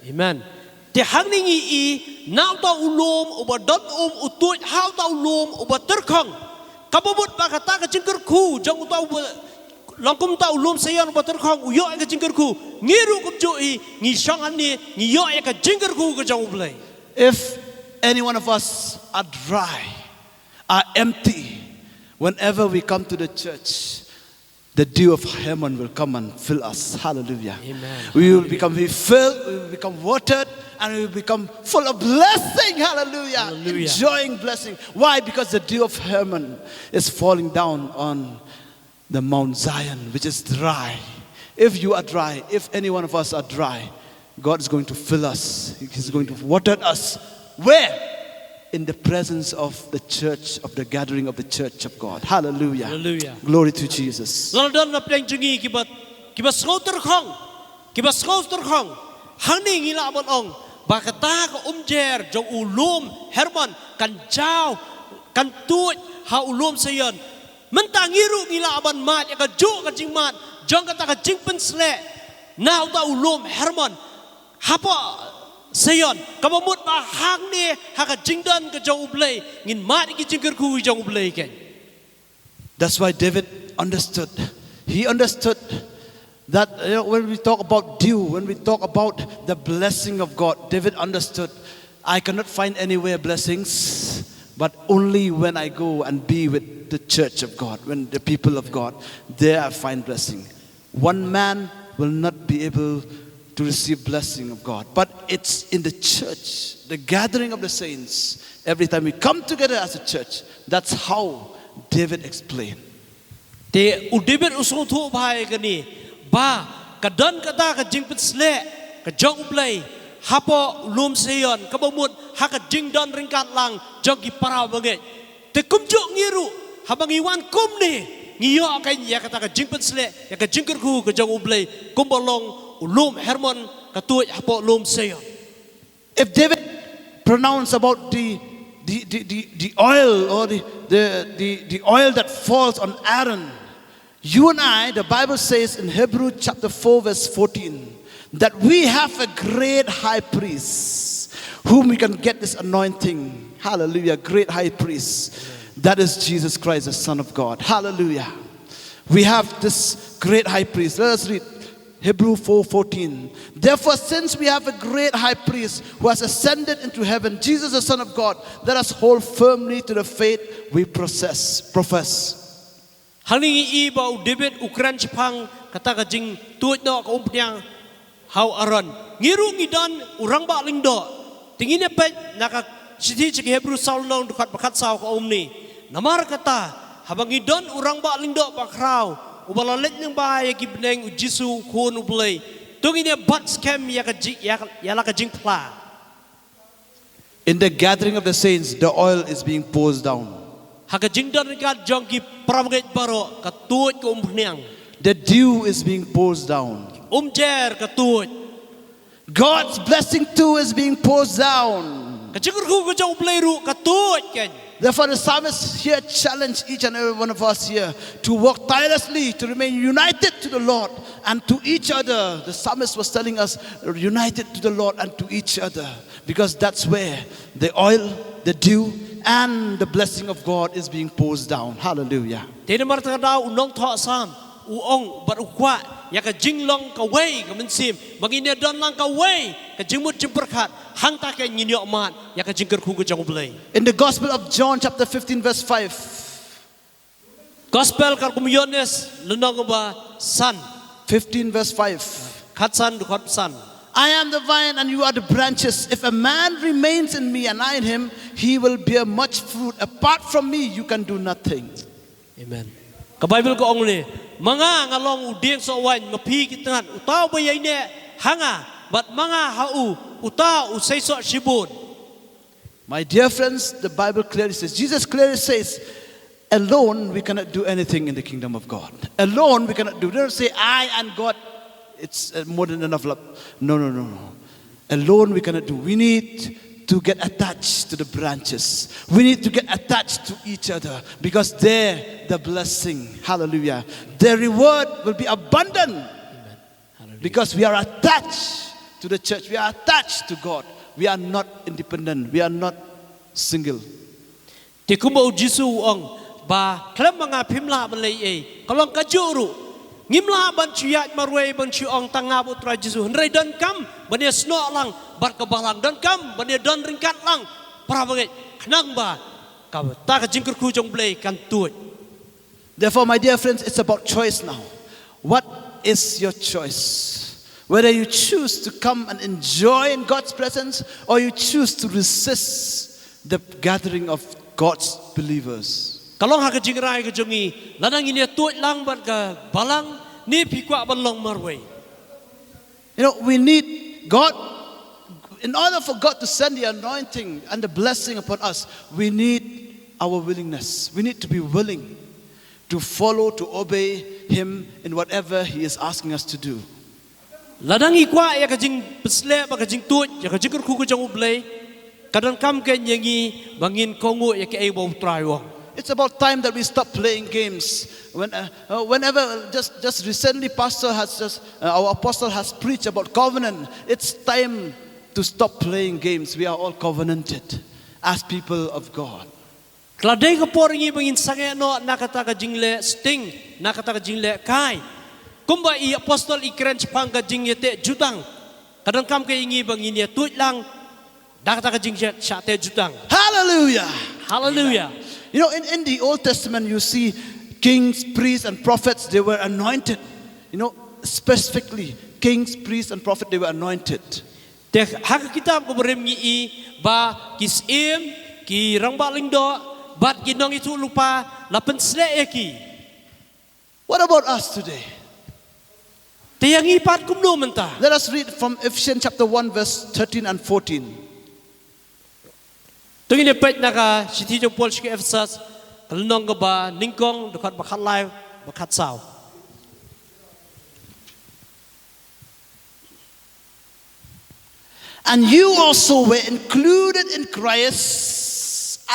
Amen. Te hang ni now ta ulum uba dot utut how ta ulum uba terkhong kabubut ba kata ka jingkerku jang ta langkum ta ulum Sion uba terkhong uyo ka jingkerku ngiru kum joi ngi shangan ni ngi yo ka jingkerku ka jang ublai. If any one of us are dry, are empty, whenever we come to the church, the dew of Hermon will come and fill us. Hallelujah. Amen. We will become filled, we will become watered, and we will become full of blessing. Hallelujah. Hallelujah. Enjoying blessing. Why? Because the dew of Hermon is falling down on the Mount Zion, which is dry. If you are dry, if any one of us are dry, God is going to fill us. He's going to water us. Where? In the presence of the church, of the gathering of the church of God. Hallelujah. Hallelujah. Glory to Jesus. London na pleng jungi kibat skau terkhong hang ni ngila abon ong ba kata ka umjer jong ulum Hermon kan jao kan tuit ha ulum Sion mentang ngiru ngila aban mat ya ka jo ka jing mat jong kata ka jing pen sle na uta ulum hermon hapo sayon kamamut ba hang ni ha ka jing dan ka jong ublay ngin mat ki jing ker ku jong ublay ken. That's why David understood. He understood that when we talk about dew, when we talk about the blessing of God, David understood, I cannot find anywhere blessings, but only when I go and be with the church of God, when the people of God, there I find blessing. One man will not be able to receive blessing of God, but it's in the church, the gathering of the saints. Every time we come together as a church, that's how David explained. Te David usung thu bhai kani ba kadan kata ka jing pen sle ka jong ublay hapo lum sayon kabamut ha ka jing dan ringkat lang jong ki parau banget te kumjo ngiru habang iwan kum ni ngiyo kay ya kata ka jing pen sle ya ka jing ku ka jong ublay kumbolong ulum hermon ka tuoj hapo lum sayon. If David pronounced about the oil or the oil that falls on Aaron, you and I, the Bible says in Hebrew chapter 4 verse 14, that we have a great high priest whom we can get this anointing. Hallelujah, great high priest. That is Jesus Christ, the Son of God. Hallelujah. We have this great high priest. Let us read Hebrew 4:14. Therefore, since we have a great high priest who has ascended into heaven, Jesus the Son of God, let us hold firmly to the faith we profess. Halingi iba David ukran chipang kata ka jing tuoj no ka umpiang how aron ngiru ngidan urang ba lingdo tingin pe naka siti chik Hebrew saulong dukat bakat saw ka umni namar kata habang ngidon urang ba lingdo pakraw ubalalet ng bahay gibneng ujisu kun ublay tungin ya bat scam ya ka jing pla. In the gathering of the saints, the oil is being poured down. Haka jing dan ringkat jong ki prabaget baro ka tuoj ka umniang. The dew is being poured down. Jer ka tuoj. God's blessing too is being poured down. Ka jigur ku ka jong ublay ru ka tuoj ken. Therefore, the psalmist here challenged each and every one of us here to work tirelessly, to remain united to the Lord and to each other. The psalmist was telling us, united to the Lord and to each other, because that's where the oil, the dew, and the blessing of God is being poured down. Hallelujah. Tena marta daw unong tho sam uong barukwa ya ka jinglong ka way ka mensim mangine don lang ka way ka jingmut jimperkhat hang ta ka nyinyo mat ya ka jingker ku ka jong blay. In the Gospel of John chapter 15 verse 5. Gospel kar kumyones lunong ba san 15 verse 5. khat san du khat san. I am the vine and you are the branches. If a man remains in me and I in him, he will bear much fruit. Apart from me, you can do nothing. Amen. Ka Bible ko ong ni mga ngalong udieng so wan mapi kitangan utaw bayay ne hanga but mga hau utaw usay so shibun. My dear friends, the Bible clearly says, Jesus clearly says, alone we cannot do anything in the kingdom of God. Alone we cannot do. Don't say I and God. It's more than enough love. No. Alone we cannot do. We need to get attached to the branches. We need to get attached to each other, because there the blessing, hallelujah, the reward will be abundant. Amen. Because we are attached to the church. We are attached to God. We are not independent. We are not single. Ti kumau Jisu ong ba klam mga pimla malay ay kalong kajuru ngimla ban chuyat marway ban chuong tanga putra Jisu hendrai dan kam bania sno lang bar kabalang dan kam bania dan ringkat lang para bagai kenang ba ka ta ka jingkur ku jong blay kan tuoj. Therefore, my dear friends, it's about choice now. What is your choice? Whether you choose to come and enjoy in God's presence, or you choose to resist the gathering of God's believers. Kalong ha ka jingrai ka jongi lanang ini tuoj lang ban ka balang ni pikwa ban long marway. You know, we need God. In order for God to send the anointing and the blessing upon us, we need our willingness. We need to be willing to follow, to obey Him in whatever He is asking us to do. Ladang ikwa ya ka jing pesle ba ka jing tuoj ya ka jingkur ku ka jong blay kadang kam ken yangi bangin kongu ya ke ai bau trai wong. It's about time that we stop playing games. Whenever, just recently, our apostle has preached about covenant. It's time to stop playing games. We are all covenanted as people of God. Kladai ka poringi bangin sange no nakata ka jingle sting nakata ka jingle kai. Kumba I apostol I krench pang ka jingyete jutang. Kadang kam ka ingi bangin ya tuit lang nakata ka jingle shate jutang. Hallelujah. Hallelujah. You know, in the Old Testament, you see kings, priests, and prophets, they were anointed. You know, specifically, kings, priests, and prophets, they were anointed. Te hak kitab ko beremgi I ba kisim ki rangbalingdo. But ginong itu lupa lapan seleki. What about us today? Tiang ipat kumno mentah. Let us read from Ephesians chapter 1 verse 13 and 14. Tungin epet naka siti jong Paul ke Efesus kalnong ka ba ningkong dekat bakat live bakat saw. And you also were included in Christ.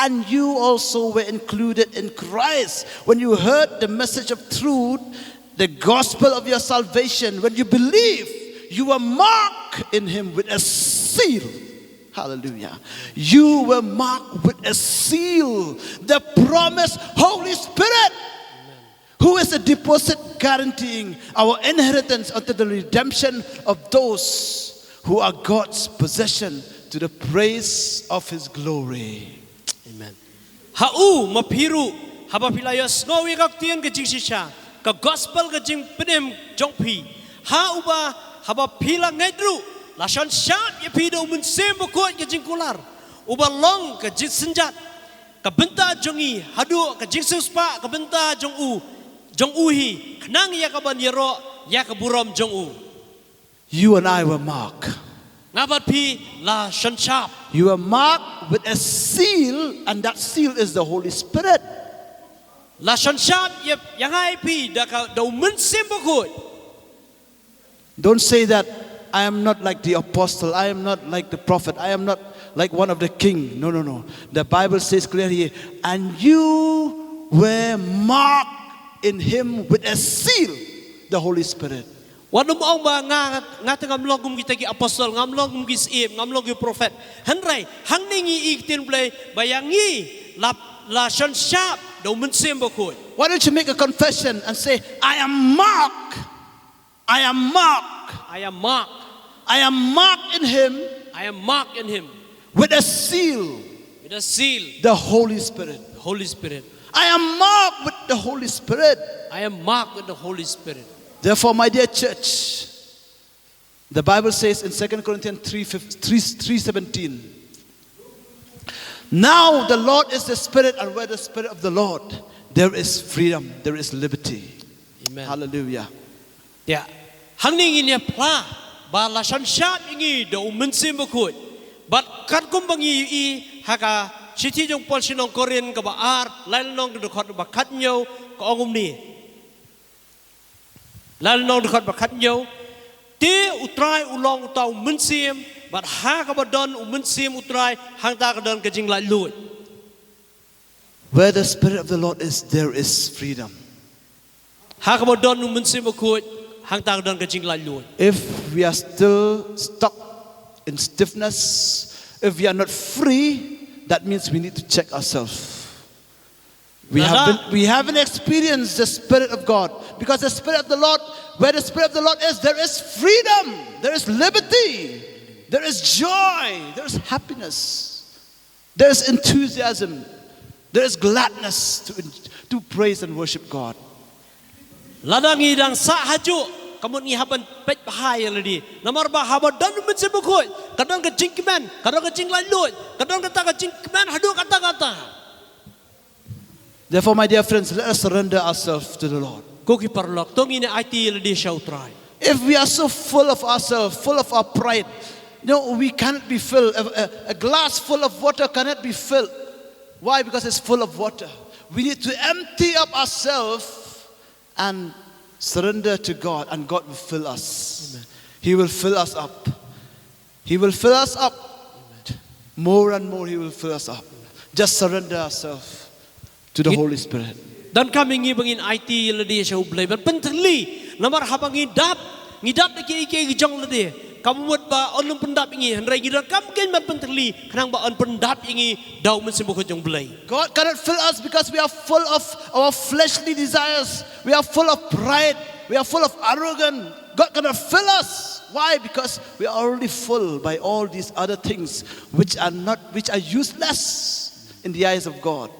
And you also were included in Christ when you heard the message of truth, the gospel of your salvation. When you believe, you were marked in Him with a seal. Hallelujah. You were marked with a seal, the promised Holy Spirit, who is a deposit guaranteeing our inheritance unto the redemption of those who are God's possession to the praise of His glory. Amen. Hau mapiru haba pilayos ngawi kak tian ke jing sisha ka gospel ke jing penem jongpi ha uba haba pila ngaidru lasan syat ye pido mun sembo kot ke jing kular uba long ke jing senjat ka benta jongi hadu ke jing suspa ka benta jong uhi knang ya ka ban yero ya ka burom jong u. You and I were marked. Ngabat pi la shanchap. You are marked with a seal, and that seal is the Holy Spirit. La shanchap yang ai pi da ka do mun sembo kot. Don't say that I am not like the apostle, I am not like the prophet, I am not like one of the king. No, no, no. The Bible says clearly, and you were marked in Him with a seal, the Holy Spirit. Wanum ong ba nga ngamlong kum kita ki apostol ngamlong kum ki sim ngamlong ki prophet hanrai hang ningi iktin play bayangi la shan sharp do mun sembo ko. Why don't you make a confession and say, I am marked, I am marked, I am marked, I am marked in Him, I am marked in Him with a seal, the Holy Spirit. Holy Spirit. I am marked with the Holy Spirit. I am marked with the Holy Spirit. Therefore, my dear church, the Bible says in 2 Corinthians 3:17, now the Lord is the Spirit, and where the Spirit of the Lord, there is freedom, there is liberty. Amen. Hallelujah. Yeah. Hang ningi ne pla ba la shan sharp ingi do mun sembo ko. But kat kum bangi I haka siti jong Paul sinong Korin ka ba art lain nong do khot ba khat nyo ko ongum ni. Lalu nong dekat bakat nyo, te utrai ulong tau mensim, but ha kabadon mensim utrai hang ta kadon kajing lai lui. Where the Spirit of the Lord is, there is freedom. Ha kabadon mensim bakut hang ta kadon kajing lai lui. If we are still stuck in stiffness, if we are not free, that means we need to check ourselves. We haven't experienced the Spirit of God, because the Spirit of the Lord, where the Spirit of the Lord is, there is freedom, there is liberty, there is joy, there is happiness, there is enthusiasm, there is gladness to praise and worship God. Ladang idang sa haju kamu ni haban pet bahaya lagi. Namar bah haban dan mensim bakut kadang kajing keman, kadang kajing lai lui, kadang kata kajing keman hadu kata-kata. Therefore, my dear friends, let us surrender ourselves to the Lord. If we are so full of ourselves, full of our pride, no, we cannot be filled. A glass full of water cannot be filled. Why? Because it's full of water. We need to empty up ourselves and surrender to God, and God will fill us. Amen. He will fill us up. He will fill us up. Amen. More and more He will fill us up. Just surrender ourselves to to the Holy Spirit. Dan kami ngi bangin IT ladi sa ublay ban penteli namar habang ngidap na ki jong ladi kamu mut ba onlum pendap ingi handrai gidan kam ken ban penteli kanang ba on pendap ingi daw men sembuh jong blay. God cannot fill us because we are full of our fleshly desires. We are full of pride. We are full of arrogance. God cannot fill us. Why? Because we are already full by all these other things which are useless in the eyes of God.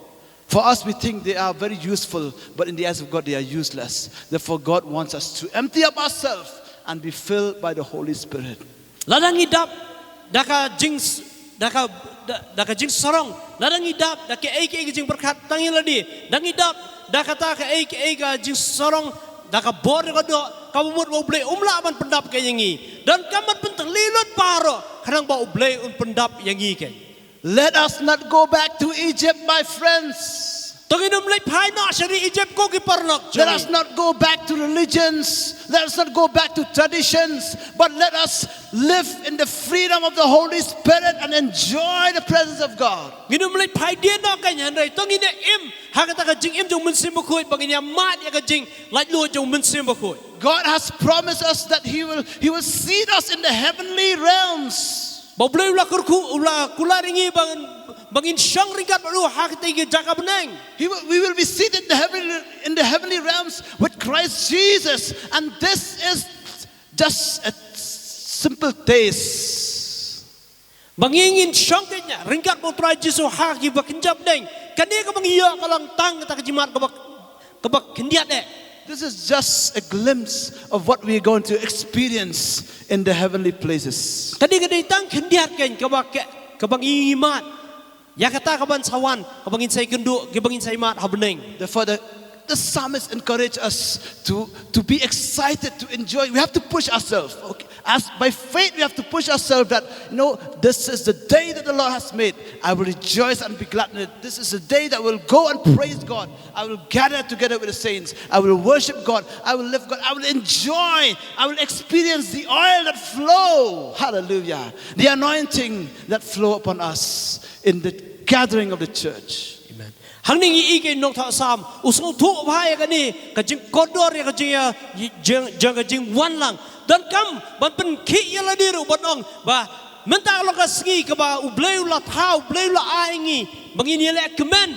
For us, we think they are very useful, but in the eyes of God, they are useless. Therefore, God wants us to empty up ourselves and be filled by the Holy Spirit. Ladang idap daka jing sorong ladang idap daka ek jing berkat tangil ladi dang idap daka ta ka ek jing sorong daka bor ko do kamu mut ublay umla man pendap kayangi dan kamat pentang lilot paro kanang ba ublay un pendap yangi kay. Let us not go back to Egypt, my friends. Let us not go back to religions. Let us not go back to traditions. But let us live in the freedom of the Holy Spirit and enjoy the presence of God. God has promised us that He will seat us in the heavenly realms. We will be seated in the heavenly realms with Christ Jesus, and this is just a simple taste. Bangingin siyang kanya ringkat mo try Jesu haki bakinjab deng kani ka bangiya kalang tang ta kajimat kabak kindiat eh. This is just a glimpse of what we are going to experience in the heavenly places. Kani tang kindiat ken kabang imat yakata kaban sawan kabangin say kundu kabangin say mat habneng. Therefore the psalmist encourage us to be excited, to enjoy. We have to push ourselves. Okay? As by faith we have to push ourselves that this is the day that the Lord has made. I will rejoice and be glad in it. This is the day that will go and praise God. I will gather together with the saints. I will worship God. I will live God. I will enjoy. I will experience the oil that flow. Hallelujah. The anointing that flow upon us in the gathering of the church. Hangning iike nok tha sam usung thu bhai kani kajing kodor ya kajing wan lang dan kam ban pen khi yala diru banong ba menta lo ka singi ka ba ubleu la thau ubleu la aingi bangin yele kemen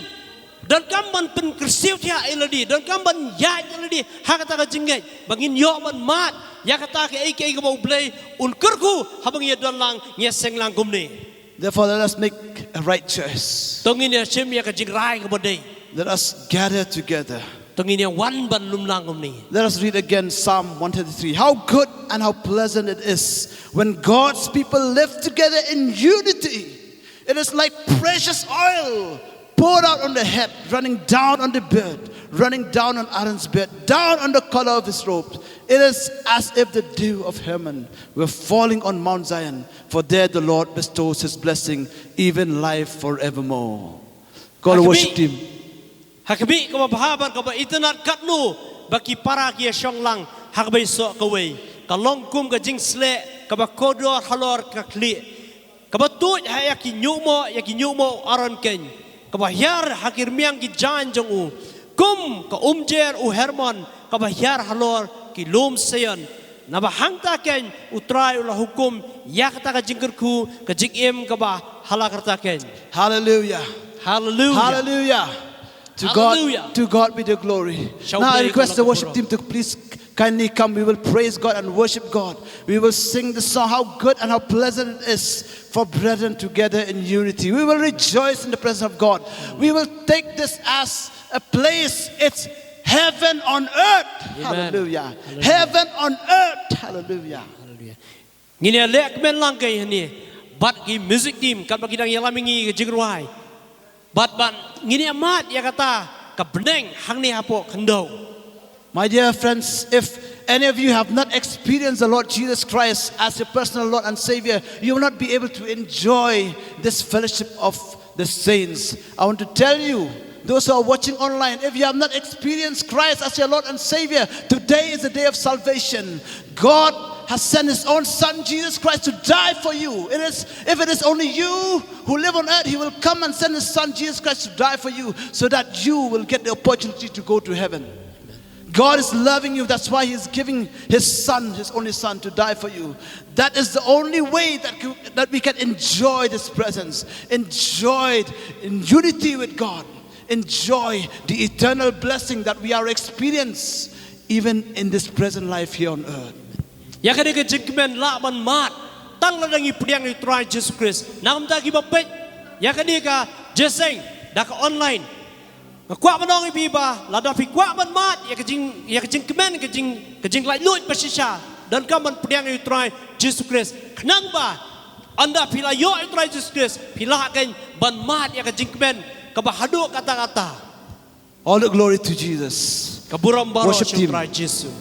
dan kam ban pen kersiu tia eladi dan kam ban ya eladi hakata ka jingai bangin yo ban mat ya kata ke ike ka ba ublei un kerku habang ye don lang ye seng lang kumni. Therefore, let us make a right choice. Let us gather together. Let us read again Psalm 133. How good and how pleasant it is when God's people live together in unity. It is like precious oil poured out on the head, running down on the beard, running down on Aaron's beard, down on the collar of his robe. It is as if the dew of Hermon were falling on Mount Zion, for there the Lord bestows His blessing, even life forevermore. God worship Him. Hakabi kaba bahaban kaba itenat katnu baki para kia syong lang hakabai so kawai kalong kum ka jing sle kaba kodor halor kakli kaba tu yaki nyumo aron ken kaba yar hakir miang ki jan jong u kum ka umjer u Hermon kaba yar halor ki lum seyon nabahang ta ken utrai ulah hukum yakta ka jingkerku ka jingim kaba halakarta ken. Hallelujah. Hallelujah. Hallelujah. To God be the glory. Now I request the worship team to please kindly come. We will praise God and worship God. We will sing the song, how good and how pleasant it is for brethren together in unity. We will rejoice in the presence of God. We will take this as a place. It's heaven on earth. Hallelujah. Heaven on earth. Hallelujah. Ngine lek men lang kay hani. Bat ki music team kat bagi dang yalamingi jingruai. Bat ngini amat ya kata kabneng hangni hapo kendo. My dear friends, if any of you have not experienced the Lord Jesus Christ as your personal Lord and Savior, you will not be able to enjoy this fellowship of the saints. I want to tell you, those who are watching online, if you have not experienced Christ as your Lord and Savior, today is the day of salvation. God has sent his own son Jesus Christ to die for you. If it is only you who live on earth, he will come and send his son Jesus Christ to die for you so that you will get the opportunity to go to heaven. God is loving you. That's why he's giving his son, his only son, to die for you. That is the only way that we can enjoy this presence, enjoy it in unity with God, enjoy the eternal blessing that we are experiencing even in this present life here on earth. Yakani ke jikmen Laban mat tang la dangi priang i try Jesus Christ. Nam ta ki bapet. Yakani ka jeseng dak online. Kwa manong ibiba la da pi kwa man mat ya kajing kemen kajing lai lut pasisha dan ka man priang i try Jesus Christ. Knang ba anda pila yo i try Jesus Christ pila kan ban mat ya kajing kemen ka bahadu kata-kata. All the glory to Jesus. Kaburam baro Worship team. try Jesus.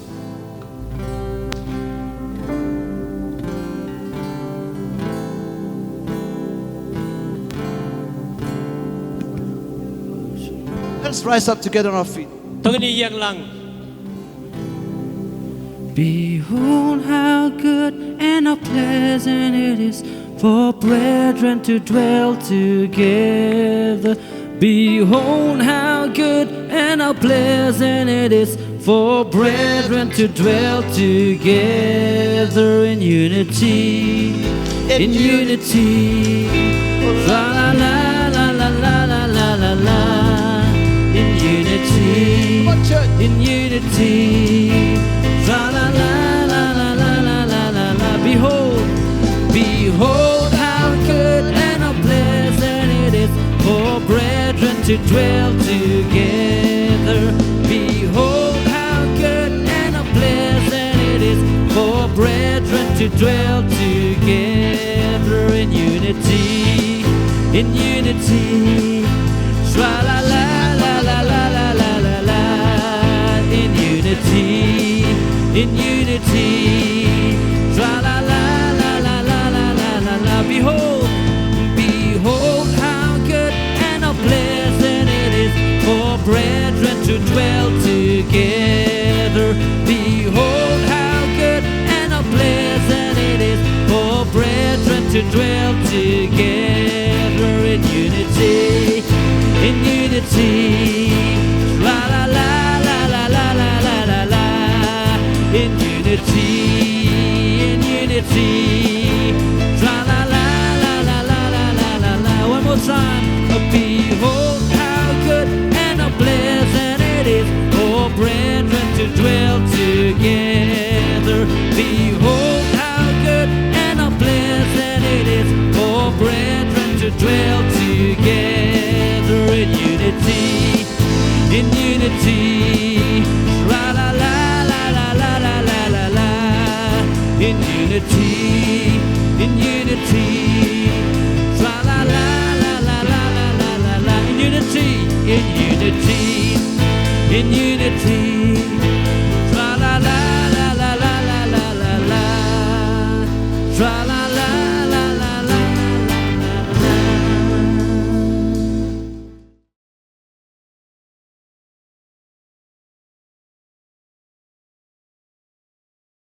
Let's rise up together on our feet. Tengani yang lang. Behold how good and how pleasant it is for brethren to dwell together. Behold how good and how pleasant it is for brethren to dwell together in unity. In unity. La la la la la la la la la la. In unity. In unity. La la la la la la la la la la. Behold, behold how good and how pleasant it is for brethren to dwell together. Behold how good and how pleasant it is for brethren to dwell together in unity. In unity. Tra la la la la la la la la la. In unity. In unity. Tra la la la la la la la la la. Behold, behold how good and how pleasant it is for brethren to dwell together. Behold how good and how pleasant it is for brethren to dwell together in unity. In unity. La la la la la la la la la la. In unity. In unity. La la la la la la la la la la. One more time. Behold how good and how pleasant it is for brethren to dwell together. Behold how good and how pleasant it is for brethren to dwell together in unity. In unity. La la la la la la la la la la. In unity. In unity. La la la la la la la la la la. In unity. In unity. In unity. La la la la la la la la la la. La la